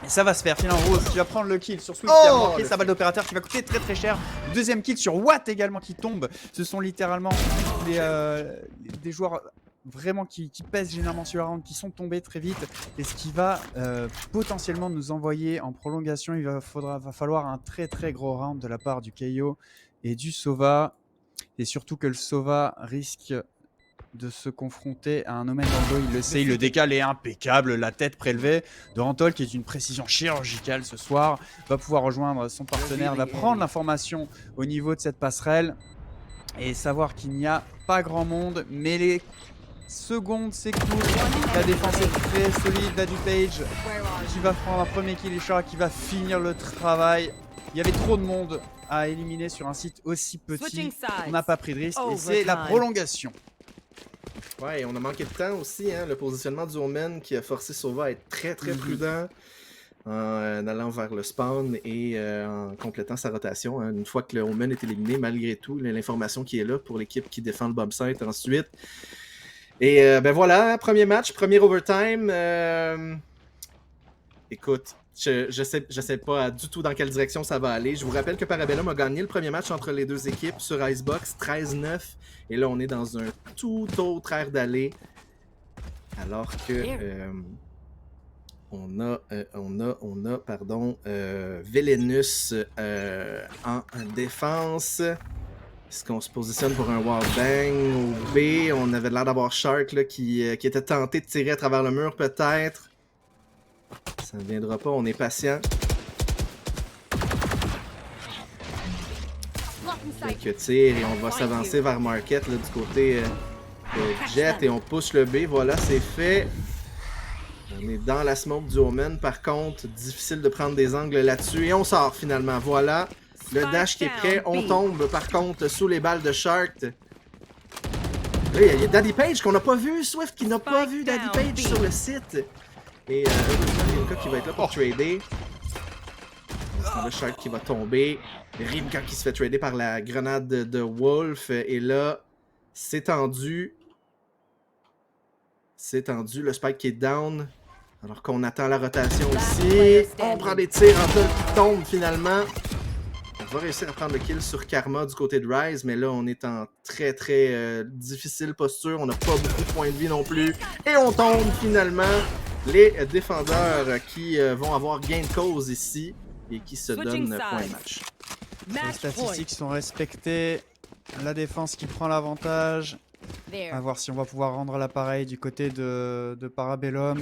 Et ça va se faire. Finalement, Rose qui va prendre le kill sur Swift qui a manqué sa balle d'opérateur qui va coûter très très cher. Deuxième kill sur Watt également qui tombe. Ce sont littéralement des joueurs vraiment qui pèsent généralement sur la round, qui sont tombés très vite. Et ce qui va potentiellement nous envoyer en prolongation. Il va falloir un très très gros round de la part du KO et du Sova. Et surtout que le Sova risque de se confronter à un Omen dans le dos. Il le sait, il le décale est impeccable. La tête prélevée de Rantol qui est une précision chirurgicale ce soir. Va pouvoir rejoindre son partenaire, va prendre l'information au niveau de cette passerelle et savoir qu'il n'y a pas grand monde. Mais les secondes s'écoulent. La défense est très solide. Dadupage qui va prendre un premier kill et Shara qui va finir le travail. Il y avait trop de monde à éliminer sur un site aussi petit. On n'a pas pris de risque et c'est la prolongation. Ouais, et on a manqué de temps aussi, hein, le positionnement du Omen qui a forcé Sova à être très très prudent en allant vers le spawn et en complétant sa rotation. Hein. Une fois que le Omen est éliminé, malgré tout, l'information qui est là pour l'équipe qui défend le bomb site ensuite. Et ben voilà, premier match, premier overtime. Écoute, je sais pas du tout dans quelle direction ça va aller. Je vous rappelle que Parabellum a gagné le premier match entre les deux équipes sur Icebox, 13-9. Et là, on est dans un tout autre air d'aller. Alors que on a Velenus en défense. Est-ce qu'on se positionne pour un wallbang au B? On avait l'air d'avoir Shark là, qui était tenté de tirer à travers le mur peut-être. Ça ne viendra pas, on est patient. Quelques tirs et on va s'avancer vers Market là, du côté de Jet et on pousse le B. Voilà, c'est fait. On est dans la smoke du Omen. Par contre, difficile de prendre des angles là-dessus. Et on sort finalement. Voilà. Le dash qui est prêt. On tombe par contre sous les balles de Shark. Là, il y a Dadupage qu'on n'a pas vu. Swift qui n'a pas vu Dadupage sur le site. Et Rimka qui va être là pour trader. C'est le Shark qui va tomber. Rimka qui se fait trader par la grenade de Wolf. Et là, c'est tendu. C'est tendu. Le Spike qui est down. Alors qu'on attend la rotation ici. On prend des tirs en tel qui tombent finalement. On va réussir à prendre le kill sur Karma du côté de Ryze. Mais là, on est en très très difficile posture. On n'a pas beaucoup de points de vie non plus. Et on tombe finalement. Les défendeurs qui vont avoir gain de cause ici et qui se donnent point de match. Les statistiques sont respectées. La défense qui prend l'avantage. À voir si on va pouvoir rendre l'appareil du côté de Parabellum.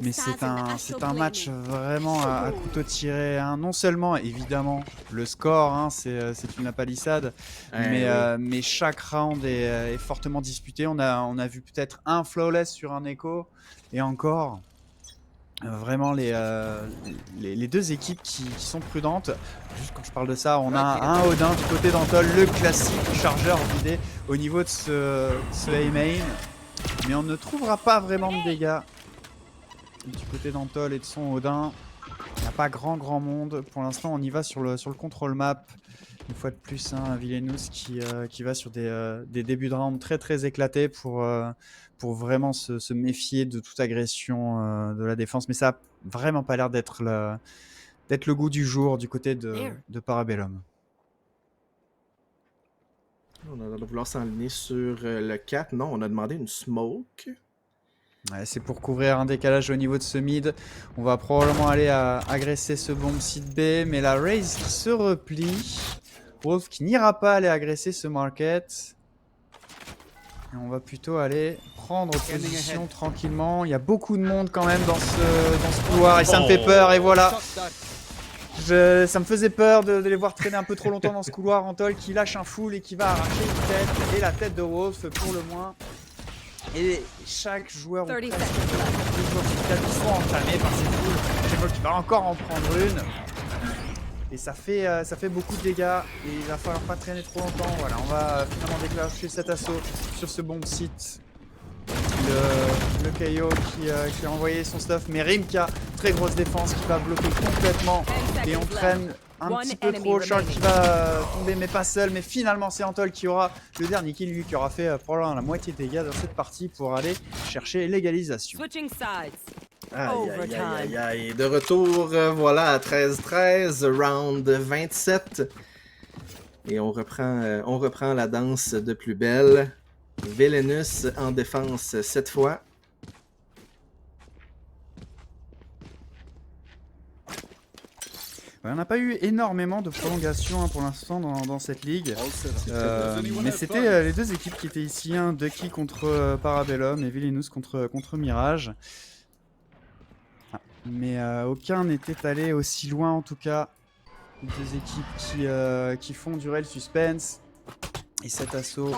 Mais c'est un match vraiment à couteau tiré. Hein. Non seulement, évidemment, le score, hein, c'est une palissade, mais chaque round est fortement disputé. On a vu peut-être un flawless sur un écho, et encore, vraiment les deux équipes qui sont prudentes. Juste quand je parle de ça, on a un Odin du côté d'Antol, le classique chargeur vidé au niveau de ce A-main. Mais on ne trouvera pas vraiment de dégâts du côté d'Antol et de son Odin. Il n'y a pas grand monde. Pour l'instant, on y va sur le control map. Une fois de plus, hein, Vilenus qui va sur des débuts de round très très éclatés pour vraiment se méfier de toute agression de la défense. Mais ça n'a vraiment pas l'air d'être le goût du jour du côté de Parabellum. On a l'air de vouloir s'enligner sur le 4. Non, on a demandé une smoke. Ouais, c'est pour couvrir un décalage au niveau de ce mid. On va probablement aller agresser ce bomb site B. Mais la Raze qui se replie. Wolf qui n'ira pas aller agresser ce market. Et on va plutôt aller prendre position tranquillement. Il y a beaucoup de monde quand même dans ce couloir et ça me fait peur. Et voilà. Ça me faisait peur de les voir traîner un peu trop longtemps dans ce couloir. Antol qui lâche un full et qui va arracher une tête. Et la tête de Wolf pour le moins. Et chaque joueur Fortifications qui sont entamés par ces foules. Sheffield qui va encore en prendre une. Et ça fait beaucoup de dégâts et il va falloir pas traîner trop longtemps. Voilà, on va finalement déclencher cet assaut sur ce bomb site. Le KO qui a envoyé son stuff, mais Rimka, très grosse défense qui va bloquer complètement et on traîne un petit peu trop. Shark qui va tomber mais pas seul, mais finalement c'est Antol qui aura le dernier kill, lui qui aura fait probablement la moitié de dégâts dans cette partie pour aller chercher l'égalisation. Switching sides. Aïe. De retour, voilà, à 13-13, round 27. Et on reprend la danse de plus belle. Villainous en défense cette fois. On n'a pas eu énormément de prolongation pour l'instant dans cette ligue. Mais c'était les deux équipes qui étaient ici. Ducky contre Parabellum et Villainous contre Mirage. Mais aucun n'était allé aussi loin en tout cas. Deux équipes qui font durer le suspense. Et cet assaut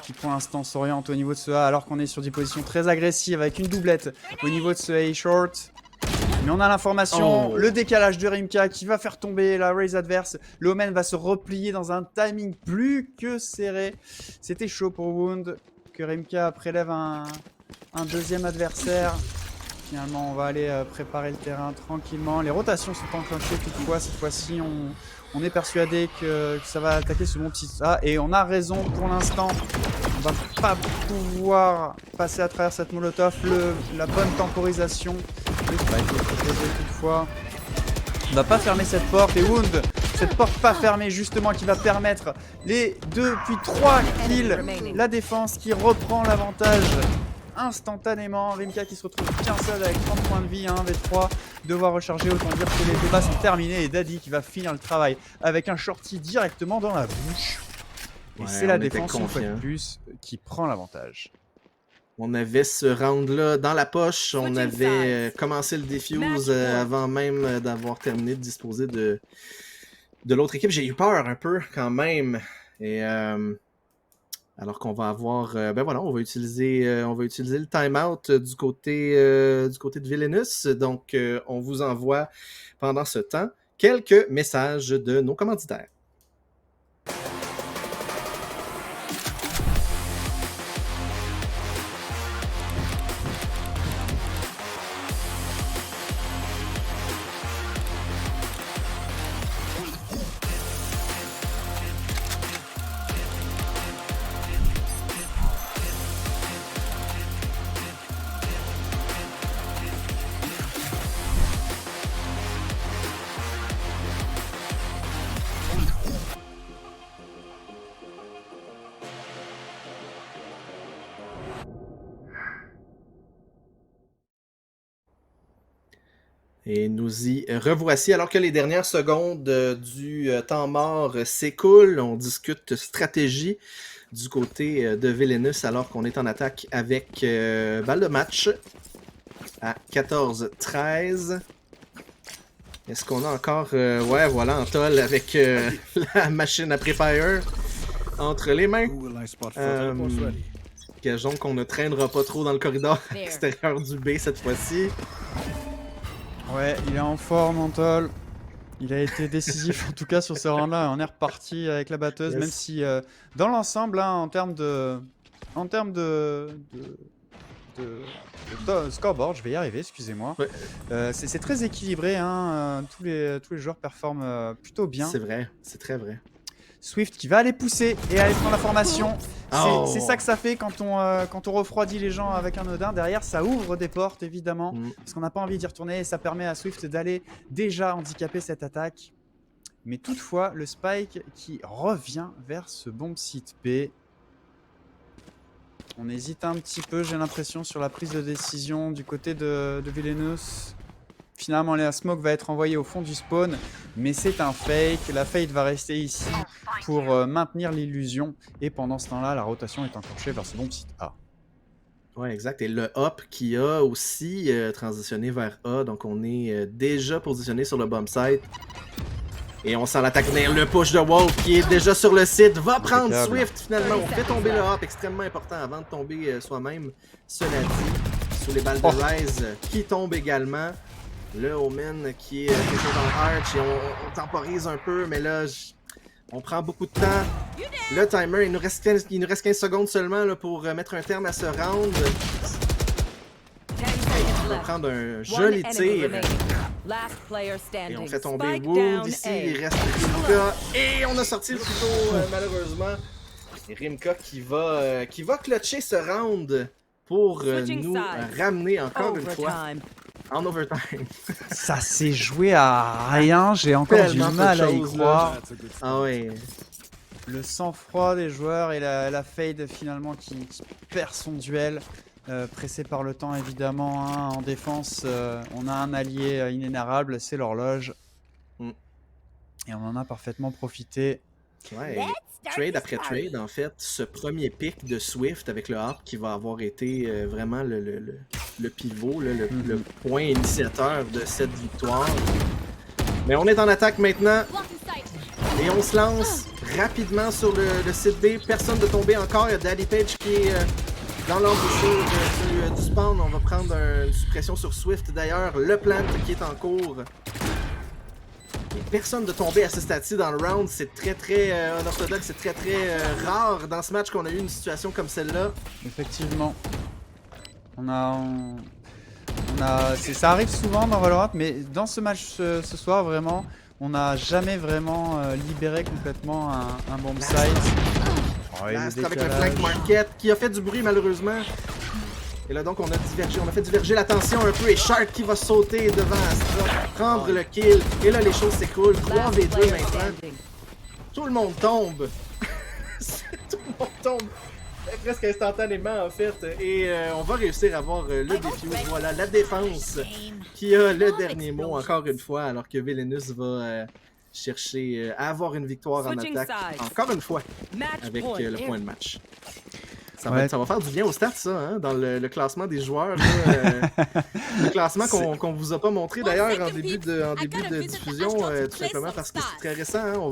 qui pour l'instant s'oriente au niveau de ce A alors qu'on est sur des positions très agressives avec une doublette au niveau de ce A short. Mais on a l'information, le décalage de Rimka qui va faire tomber la raise adverse. Le Omen va se replier dans un timing plus que serré. C'était chaud pour Wound que Rimka prélève un deuxième adversaire. Finalement, on va aller préparer le terrain tranquillement. Les rotations sont enclenchées toutefois. Cette fois-ci, on est persuadé que ça va attaquer ce bon petit A. Et on a raison pour l'instant. On va pas pouvoir passer à travers cette molotov. La bonne temporisation va être proposée toutefois. On va pas fermer cette porte. Et Wound, cette porte pas fermée justement qui va permettre les 2 puis 3 kills. La défense qui reprend l'avantage instantanément. Rimka qui se retrouve bien seul avec 30 points de vie, 1v3, devoir recharger, autant dire que les débats sont terminés et Daddy qui va finir le travail avec un shorty directement dans la bouche. Et c'est la défense une fois de plus qui prend l'avantage. On avait ce round-là dans la poche, on avait commencé le defuse avant même d'avoir terminé de disposer de l'autre équipe. J'ai eu peur un peu quand même. Et alors qu'on va avoir, on va utiliser le timeout du côté de Villainous. Donc, on vous envoie pendant ce temps quelques messages de nos commanditaires. Et nous y revoici alors que les dernières secondes du temps mort s'écoulent. On discute stratégie du côté de Villainous alors qu'on est en attaque avec balle de match à 14-13. Est-ce qu'on a encore... Antol avec la machine à pré-fire entre les mains. Gageons qu'on ne traînera pas trop dans le corridor extérieur du B cette fois-ci. Ouais, il est en forme, Antol. Il a été décisif en tout cas sur ce round-là. On est reparti avec la batteuse, même si dans l'ensemble, en termes de scoreboard, je vais y arriver, excusez-moi. Ouais. C'est très équilibré, tous les joueurs performent plutôt bien. C'est vrai, c'est très vrai. Swift qui va aller pousser et aller prendre la formation. C'est ça que ça fait quand on refroidit les gens avec un Odin. Derrière, ça ouvre des portes, évidemment, parce qu'on n'a pas envie d'y retourner. Et ça permet à Swift d'aller déjà handicaper cette attaque. Mais toutefois, le Spike qui revient vers ce bomb site B. On hésite un petit peu, j'ai l'impression, sur la prise de décision du côté de Villainous. Finalement, la smoke va être envoyée au fond du spawn, mais c'est un fake. La fate va rester ici pour maintenir l'illusion. Et pendant ce temps-là, la rotation est enclenchée vers ce bomb site A. Ouais, exact. Et le hop qui a aussi transitionné vers A. Donc, on est déjà positionné sur le bomb site. Et on sent l'attaque venir. Le push de Wolf qui est déjà sur le site va prendre Swift finalement. On fait tomber le hop, extrêmement important avant de tomber soi-même. Cela dit, sous les balles de Rise qui tombe également. Le Omen qui est toujours dans Arch et on temporise un peu, mais là, on prend beaucoup de temps. Le timer, il nous reste 15 secondes seulement là, pour mettre un terme à ce round. 10 seconds On va left. prendre un One joli enemy tir. remaining. Last player Et standing. on fait tomber Spike Wood down ici, A. il reste Rimka. Et on a sorti le couteau, malheureusement. Et Rimka qui va clutcher ce round pour Switching nous sides. ramener encore une fois Overtime. en overtime. Ça s'est joué à rien, j'ai encore Tellement du peu mal de à y choses, là. croire. Ah ouais. Le sang-froid des joueurs et la Fade finalement qui perd son duel. Pressé par le temps évidemment, hein. En défense on a un allié inénarrable, c'est l'horloge. Mm. Et on en a parfaitement profité. Ouais. Trade après trade, en fait, ce premier pick de Swift avec le Hop qui va avoir été vraiment le pivot, là, le point initiateur de cette victoire. Mais on est en attaque maintenant et on se lance rapidement sur le site B. Personne de tomber encore. Il y a Daddy Page qui est dans l'embouchure du spawn. On va prendre une suppression sur Swift d'ailleurs. Le plant qui est en cours. Et personne de tomber à ce stade-ci dans le round. C'est très unorthodoxe. C'est très rare dans ce match qu'on a eu une situation comme celle-là. Effectivement. Ça arrive souvent dans Valorant, mais dans ce match ce soir, vraiment, on n'a jamais vraiment libéré complètement un bomb site. Oh, et le Blast avec le décalage. flank market qui a fait du bruit malheureusement. Et là donc on a fait diverger l'attention un peu et Shark qui va sauter devant Astra, prendre le kill. Et là les choses s'écroulent. 3v2 Player maintenant. standing. Tout le monde tombe. Tout le monde tombe. Presque instantanément en fait. Et on va réussir à avoir le défi. Voilà, la défense qui a le dernier mot encore une fois alors que Villainous va chercher à avoir une victoire en Switching attaque. sides. Encore une fois Match avec point. le point de match. Ça Ouais. va faire du bien au stats, ça, hein, dans le classement des joueurs. Là, le classement qu'on vous a pas montré d'ailleurs en début de diffusion, tout simplement parce que c'est très récent. Hein, on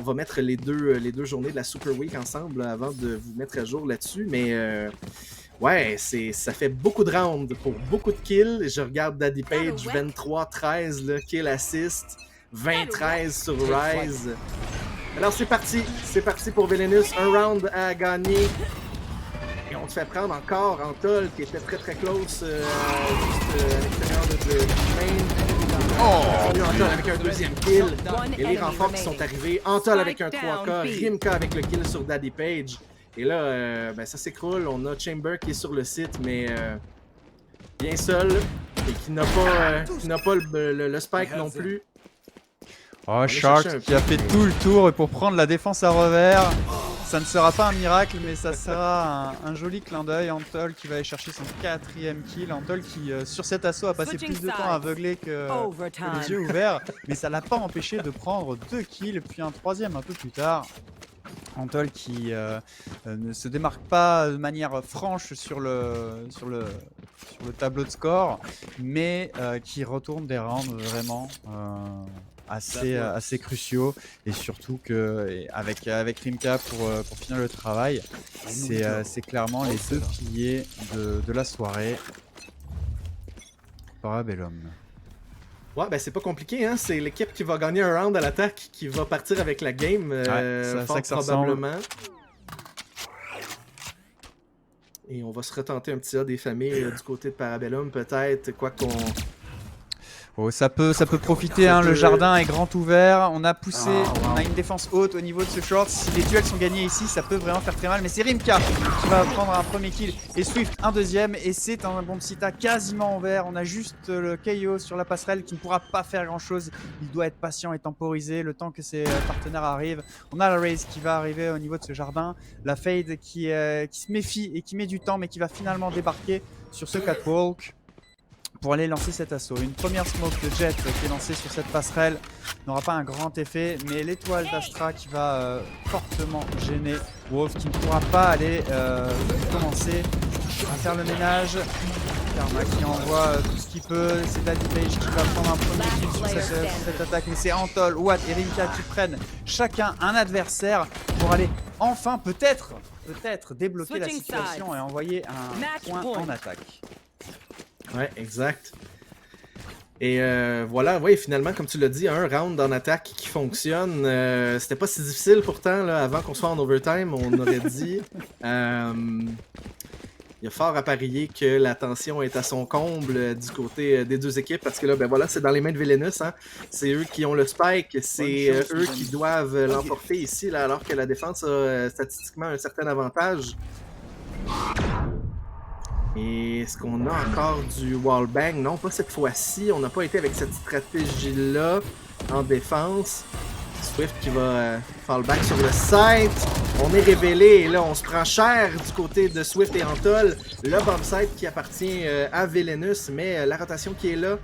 va mettre les deux journées de la Super Week ensemble là, avant de vous mettre à jour là-dessus. Mais ouais, ça fait beaucoup de rounds pour beaucoup de kills. Je regarde Daddy Page, 23-13, kill assist, 20-13 sur Rise. Alors c'est parti pour Villainous, un round à gagner. Et on se fait prendre encore Antol qui était très close juste à l'extérieur du main. Antol avec un deuxième kill. Et les renforts qui sont arrivés. Antol avec un 3K, Rimka avec le kill sur Daddy Page. Et là, ça s'écroule. On a Chamber qui est sur le site, mais bien seul. Et qui n'a pas le spike non plus. Oh, chercher un Shark qui a fait tout le tour et pour prendre la défense à revers. Ça ne sera pas un miracle, mais ça sera un joli clin d'œil. Antol qui va aller chercher son 4e kill. Antol qui, sur cet assaut, a passé plus de temps aveuglé que les yeux ouverts. Mais ça l'a pas empêché de prendre 2 kills, puis un 3e un peu plus tard. Antol qui ne se démarque pas de manière franche sur le tableau de score, mais qui retourne des rounds vraiment assez cruciaux, et surtout que avec Rimka pour finir le travail, c'est clairement les deux piliers de la soirée. Parabellum. Ouais, ben c'est pas compliqué, hein. C'est l'équipe qui va gagner un round à l'attaque qui va partir avec la game, Ouais, fort ça que ça probablement. Et on va se retenter un petit A des familles du côté de Parabellum, peut-être, quoi qu'on... Oh, ça peut profiter, hein, le jardin est grand ouvert, on a poussé, on a une défense haute au niveau de ce short. Si les duels sont gagnés ici, ça peut vraiment faire très mal, mais c'est Rimka qui va prendre un premier kill et Swift un deuxième, et c'est un bon Sita quasiment ouvert. On a juste le KO sur la passerelle qui ne pourra pas faire grand chose, il doit être patient et temporiser le temps que ses partenaires arrivent. On a la Raze qui va arriver au niveau de ce jardin, la Fade qui se méfie et qui met du temps, mais qui va finalement débarquer sur ce catwalk pour aller lancer cet assaut. Une première smoke de Jet qui est lancée sur cette passerelle n'aura pas un grand effet, mais l'étoile d'Astra qui va fortement gêner Wolf, qui ne pourra pas aller commencer à faire le ménage. Karma qui envoie tout ce qu'il peut. C'est Daddy Page qui va prendre un premier kill sur cette attaque. Mais c'est Antol, Watt et Rinka qui prennent chacun un adversaire pour aller enfin peut-être débloquer la situation et envoyer un point en attaque. Ouais, exact. Et voilà, ouais, finalement, comme tu l'as dit, un round en attaque qui fonctionne. C'était pas si difficile pourtant, là, avant qu'on soit en overtime, on aurait dit. Il y a fort à parier que la tension est à son comble du côté des deux équipes, parce que là, ben voilà, c'est dans les mains de Villainous, hein. C'est eux qui ont le spike, c'est eux qui doivent l'emporter ici, là, alors que la défense a statistiquement un certain avantage. Et est-ce qu'on a encore du wallbang? Non, pas cette fois-ci. On n'a pas été avec cette stratégie-là en défense. Swift qui va fall back sur le site. On est révélé et là, on se prend cher du côté de Swift et Antol. Le bomb site qui appartient à Villainous, mais la rotation qui est là.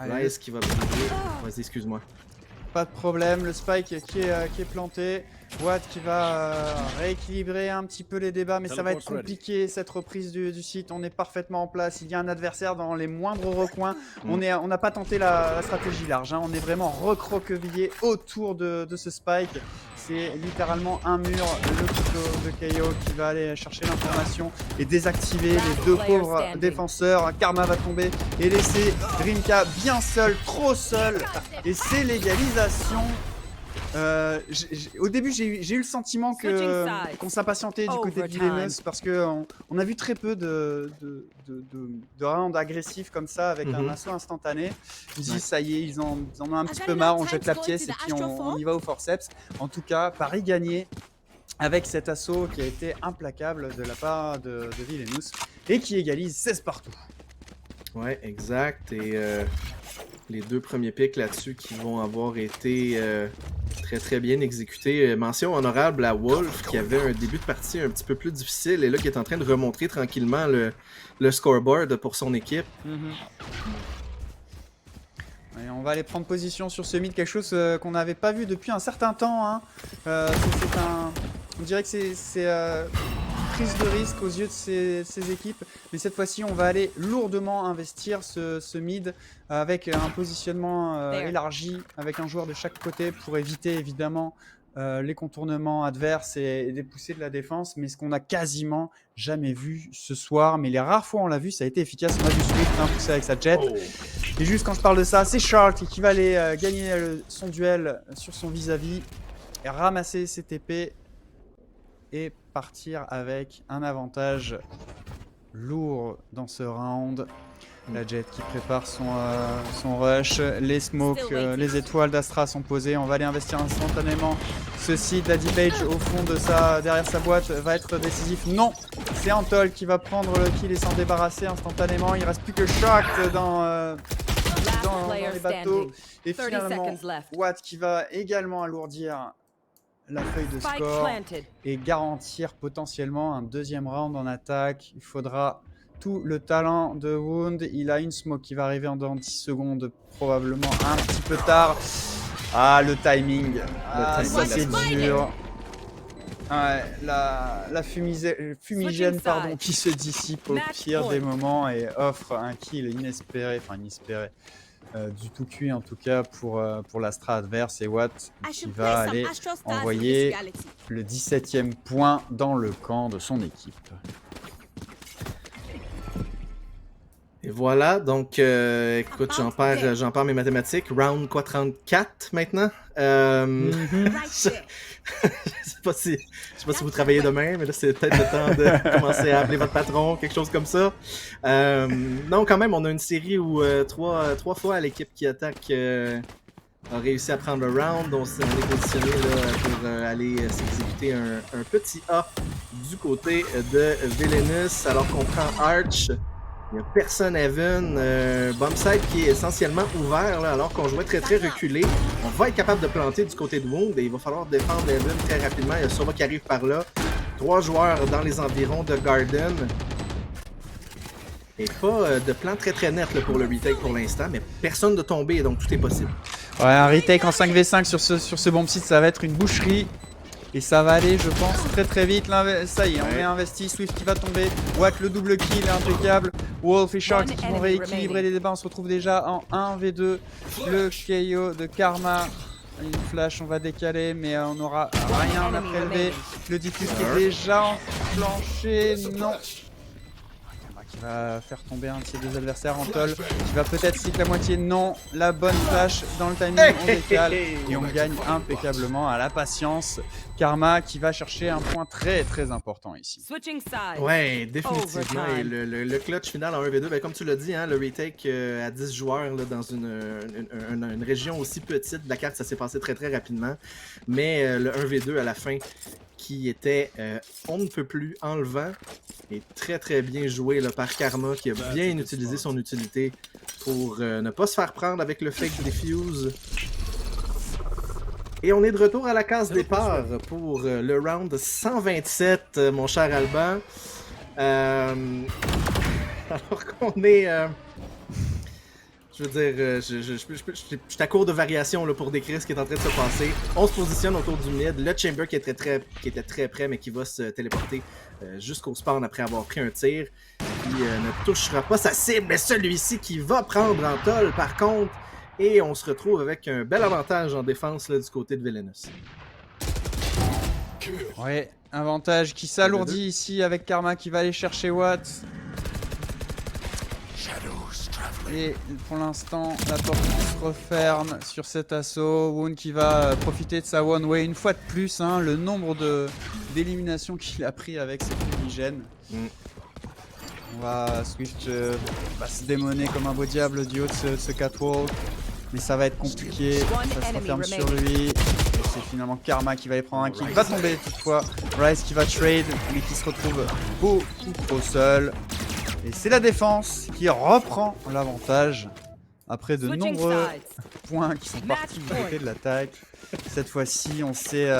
Lies qui va briller. Vas-y, excuse-moi. Pas de problème, le spike qui est planté. Watt qui va rééquilibrer un petit peu les débats, mais ça va être compliqué cette reprise du site. On est parfaitement en place. Il y a un adversaire dans les moindres recoins. On n'a pas tenté la stratégie large. Hein. On est vraiment recroquevillé autour de ce spike. C'est littéralement un mur, le couteau de KO qui va aller chercher l'information et désactiver les deux pauvres défenseurs. Karma va tomber et laisser Rinka bien seul, trop seul. Et c'est l'égalisation. Au début, j'ai eu le sentiment qu'on s'impatientait du côté de Villainous parce qu'on a vu très peu de rounds agressifs comme ça avec un assaut instantané. Je me dis, ça y est, ils en ont un petit peu marre, on jette la pièce et puis on y va au forceps. En tout cas, Paris gagné avec cet assaut qui a été implacable de la part de Villainous et qui égalise 16 partout. Ouais, exact. Et les deux premiers picks là-dessus qui vont avoir été très bien exécutés. Mention honorable à Wolf qui avait un début de partie un petit peu plus difficile et là qui est en train de remontrer tranquillement le scoreboard pour son équipe. Et on va aller prendre position sur ce mid, quelque chose qu'on n'avait pas vu depuis un certain temps. Hein. On dirait que c'est prise de risque aux yeux de ces équipes, mais cette fois-ci on va aller lourdement investir ce mid avec un positionnement élargi avec un joueur de chaque côté pour éviter évidemment les contournements adverses et des poussées de la défense, mais ce qu'on a quasiment jamais vu ce soir, mais les rares fois on l'a vu, ça a été efficace. On a vu Swift pousser avec sa jet. Et juste quand je parle de ça, c'est Shark qui va aller gagner son duel sur son vis-à-vis et ramasser ses TP et partir avec un avantage lourd dans ce round. La Jet qui prépare son rush, les smokes, les étoiles d'Astra sont posées. On va aller investir instantanément. Ceci, Daddy Page au fond de derrière sa boîte va être décisif. Non, c'est Antol qui va prendre le kill et s'en débarrasser instantanément. Il ne reste plus que Shark dans les bateaux. Et finalement, Watt qui va également alourdir la feuille de score et garantir potentiellement un deuxième round en attaque. Il faudra tout le talent de Wound. Il a une smoke qui va arriver en dans 10 secondes, probablement un petit peu tard. Ah, le timing. Ça c'est dur. Ouais, la fumigène qui se dissipe au pire des moments et offre un kill inespéré, du tout cuit en tout cas pour l'Astra adverse, et Watt qui va aller envoyer le 17e point dans le camp de son équipe. Et voilà, donc écoute, j'en perds mes mathématiques. Round 34 maintenant. Je sais pas si vous travaillez demain, mais là c'est peut-être le temps de commencer à appeler votre patron, quelque chose comme ça. Non, quand même, on a une série où trois fois l'équipe qui attaque a réussi à prendre le round. On est positionné là, pour aller s'exécuter un petit A du côté de Villainous, alors qu'on prend Arch. Il n'y a personne Heaven, bombsite qui est essentiellement ouvert là, alors qu'on jouait très reculé. On va être capable de planter du côté de Wound et il va falloir défendre Heaven très rapidement. Il y a Sova qui arrive par là. 3 joueurs dans les environs de Garden. Et pas de plan très net là, pour le retake pour l'instant, mais personne de tomber, donc tout est possible. Ouais, un retake en 5v5 sur ce bomb site, ça va être une boucherie. Et ça va aller, je pense, très très vite. Ça y est, on Ouais. est investi. Swift qui va tomber. Watt, le double kill, impeccable. Wolf et Sharks qui vont rééquilibrer les débats. On se retrouve déjà en 1v2. Le KO de Karma. Une flash, on va décaler, mais on n'aura rien à prélever. Le diffuse qui est déjà enclenché. Non. Qui va faire tomber un de ses deux adversaires en toll, qui va peut-être stick la moitié. Non, la bonne flash dans le timing, on décale et on gagne impeccablement à la patience. Karma qui va chercher un point très très important ici. Switching sides. Ouais, définitivement. Et Overtime. le clutch final en 1v2, ben, comme tu l'as dit, hein, le retake à 10 joueurs là, dans une région aussi petite de la carte, ça s'est passé très très rapidement. Mais le 1v2 à la fin, qui était on ne peut plus enlevant, et très très bien joué là, par Karma, qui a bien utilisé son utilité pour ne pas se faire prendre avec le fake defuse. Et on est de retour à la case départ pour le round 127, mon cher Alban. Alors qu'on est... je veux dire, je suis à court de variation là, pour décrire ce qui est en train de se passer. On se positionne autour du mid. Le Chamber qui était très près, mais qui va se téléporter jusqu'au spawn après avoir pris un tir. Qui ne touchera pas sa cible, mais celui-ci qui va prendre en toll par contre. Et on se retrouve avec un bel avantage en défense là, du côté de Villainous. Ouais, avantage qui s'alourdit ici avec Karma qui va aller chercher Watt. Et pour l'instant, la porte se referme sur cet assaut. Wound qui va profiter de sa one way une fois de plus. Hein, le nombre d'éliminations qu'il a pris avec ses fumigènes. On va Swift va se démoner comme un beau diable du haut de ce catwalk. Mais ça va être compliqué. Ça se referme sur lui. Et c'est finalement Karma qui va y prendre un kill. Il va tomber toutefois. Rise qui va trade, mais qui se retrouve beaucoup trop seul. Et c'est la défense qui reprend l'avantage après de Switching nombreux sides. points qui sont partis du côté de l'attaque. Cette fois-ci, on s'est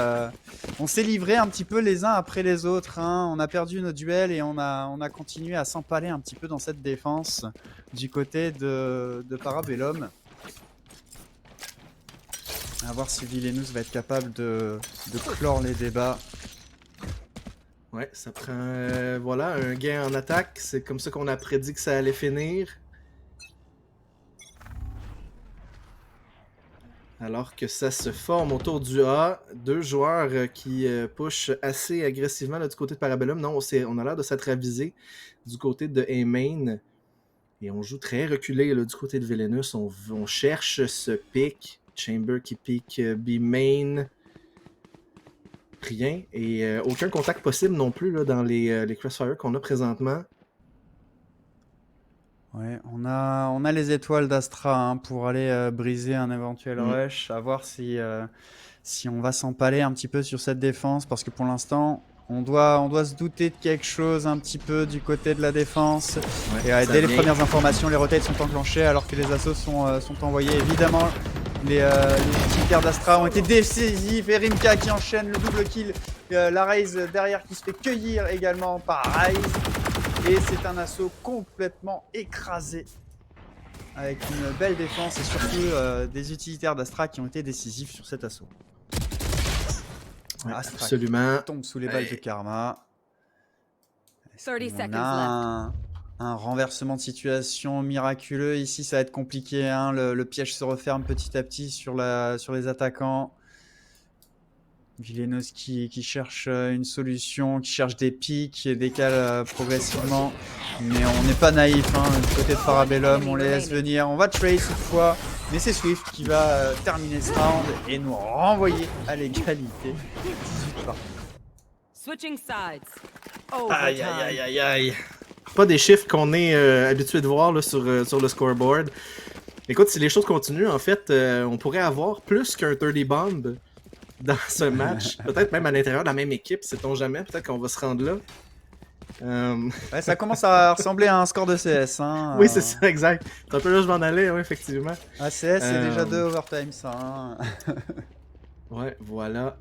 livré un petit peu les uns après les autres. Hein. On a perdu nos duels et on a continué à s'empaler un petit peu dans cette défense du côté de Parabellum. À voir si Villainous va être capable de clore les débats. Ouais, ça prend voilà, un gain en attaque. C'est comme ça qu'on a prédit que ça allait finir. Alors que ça se forme autour du A. Deux joueurs qui pushent assez agressivement là, du côté de Parabellum. Non, on a l'air de s'être avisé du côté de A-Main. Et on joue très reculé là, du côté de Villainous. On cherche ce pick. Chamber qui pique B-Main. Rien. Et aucun contact possible non plus là, dans les crossfire qu'on a présentement. Ouais, on a les étoiles d'Astra hein, pour aller briser un éventuel rush. À voir si on va s'empaler un petit peu sur cette défense. Parce que pour l'instant, on doit se douter de quelque chose un petit peu du côté de la défense. Ouais, Et dès les premières informations, les rotates sont enclenchés alors que les assauts sont envoyés. Évidemment, les utilitaires d'Astra ont été décisifs. Et Rimka qui enchaîne le double kill. La Raze derrière qui se fait cueillir également par Raze. Et c'est un assaut complètement écrasé. Avec une belle défense et surtout des utilitaires d'Astra qui ont été décisifs sur cet assaut. Ouais, Astra absolument. qui tombe sous les balles de Karma. 30 On seconds left. a un renversement de situation miraculeux. Ici, ça va être compliqué. Hein. Le piège se referme petit à petit sur les attaquants. Villainous qui cherche une solution, qui cherche des pics et décale progressivement. Mais on n'est pas naïf. Hein. Du côté de Parabellum, on les laisse venir. On va trade cette fois. Mais c'est Swift qui va terminer ce round et nous renvoyer à l'égalité. 18 partout. Switching sides. Aïe, aïe, Overtime. aïe, aïe, aïe. Pas des chiffres qu'on est habitué de voir là, sur le scoreboard. Écoute, si les choses continuent, en fait, on pourrait avoir plus qu'un 30 bomb dans ce match. Peut-être même à l'intérieur de la même équipe, sait-on jamais. Peut-être qu'on va se rendre là. Ouais, ça commence à ressembler à un score de CS. Hein. Oui, c'est ça, exact. C'est un peu là que je m'en allais, ouais, effectivement. CS, c'est déjà 2 overtime, ça. Hein. Ouais, voilà.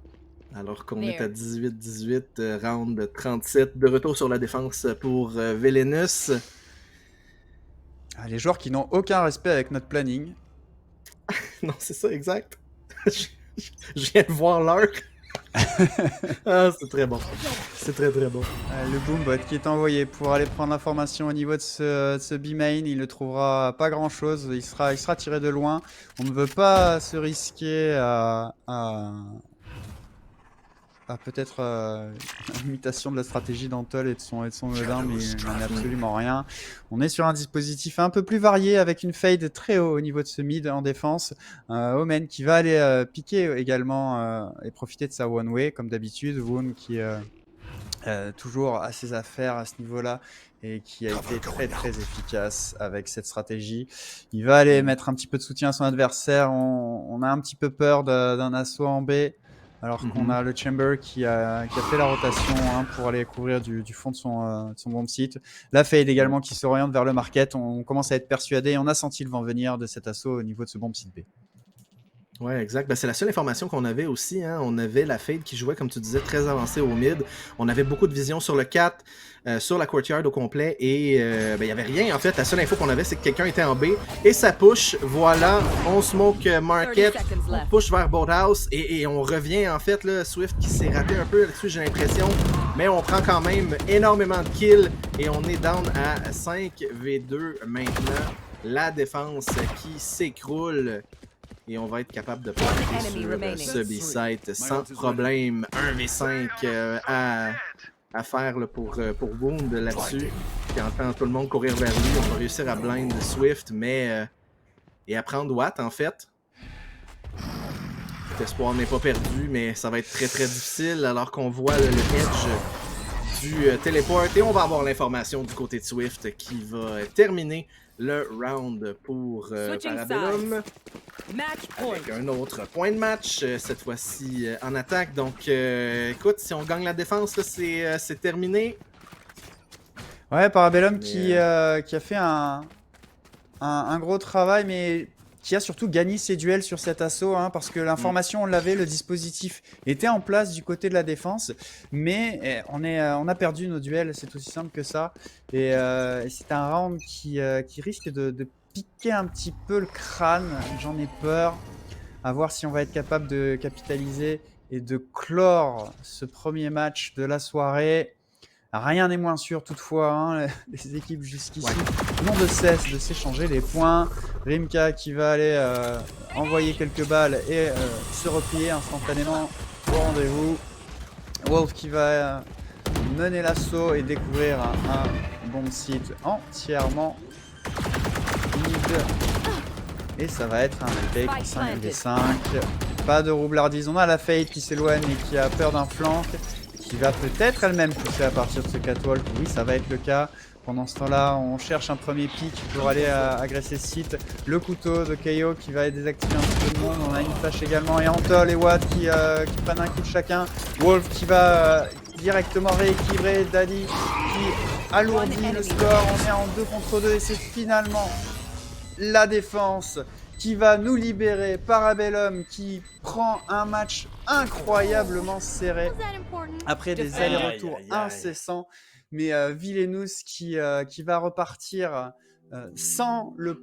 Alors qu'on est à 18-18, round 37. De retour sur la défense pour Villainous. Les joueurs qui n'ont aucun respect avec notre planning. Non, c'est ça, exact. Je viens de voir l'heure. Ah, c'est très bon. C'est très très bon. Le Boombot qui est envoyé pour aller prendre l'information au niveau de ce B-main, il ne trouvera pas grand chose, il sera tiré de loin. On ne veut pas se risquer à peut-être une imitation de la stratégie d'Antol et de son Odin, mais il n'en est absolument rien. On est sur un dispositif un peu plus varié avec une fade très haut au niveau de ce mid en défense. Omen qui va aller piquer également et profiter de sa one way comme d'habitude. Woon qui toujours à ses affaires à ce niveau-là et qui a été très très efficace avec cette stratégie. Il va aller mettre un petit peu de soutien à son adversaire. On a un petit peu peur d'un assaut en B. Alors qu'on a le Chamber qui a fait la rotation pour aller couvrir du fond de son bomb site. La Fade également qui s'oriente vers le market. On commence à être persuadé. On a senti le vent venir de cet assaut au niveau de ce bomb site B. Ouais, exact. Ben, c'est la seule information qu'on avait aussi. Hein. On avait la Fade qui jouait, comme tu disais, très avancée au mid. On avait beaucoup de vision sur le 4, sur la courtyard au complet. Et il n'y avait rien. En fait, la seule info qu'on avait, c'est que quelqu'un était en B. Et ça push. Voilà. On smoke market. On push vers Boathouse. Et on revient, en fait, là, Swift qui s'est raté un peu là-dessus, j'ai l'impression. Mais on prend quand même énormément de kills. Et on est down à 5v2 maintenant. La défense qui s'écroule. Et on va être capable de passer sur ce B-site sans problème. 1v5 à faire là, pour Wound là-dessus. Qui entend tout le monde courir vers lui. On va réussir à blind Swift, mais... et à prendre Watt, en fait. L'espoir n'est pas perdu, mais ça va être très très difficile alors qu'on voit le edge du téléport. Et on va avoir l'information du côté de Swift qui va terminer le round pour Parabellum. Avec un autre point de match, cette fois-ci en attaque. Donc, écoute, si on gagne la défense, c'est terminé. Ouais, Parabellum qui a fait un gros travail, mais qui a surtout gagné ses duels sur cet assaut, parce que l'information, on l'avait, le dispositif était en place du côté de la défense, mais on a perdu nos duels, c'est aussi simple que ça. Et c'est un round qui risque de piquer un petit peu le crâne, j'en ai peur. À voir si on va être capable de capitaliser et de clore ce premier match de la soirée. Rien n'est moins sûr toutefois, les équipes jusqu'ici n'ont de cesse de s'échanger les points. Rimka qui va aller envoyer quelques balles et se replier instantanément au rendez-vous. Wolf qui va mener l'assaut et découvrir un bomb site entièrement vide. Et ça va être un retake 5v5. Pas de roublardise. On a la Fade qui s'éloigne et qui a peur d'un flank. Qui va peut-être elle-même pousser à partir de ce catwalk. Oui, ça va être le cas. Pendant ce temps-là, on cherche un premier pic pour aller agresser ce site. Le couteau de KO qui va désactiver un petit peu de monde. On a une flash également. Et Antol et Watt qui prennent un kill chacun. Wolf qui va directement rééquilibrer. Daddy qui alourdit le score. On est en 2 contre 2 et c'est finalement la défense qui va nous libérer. Parabellum qui prend un match incroyablement serré après des allers-retours incessants. Mais Vilenus qui va repartir sans le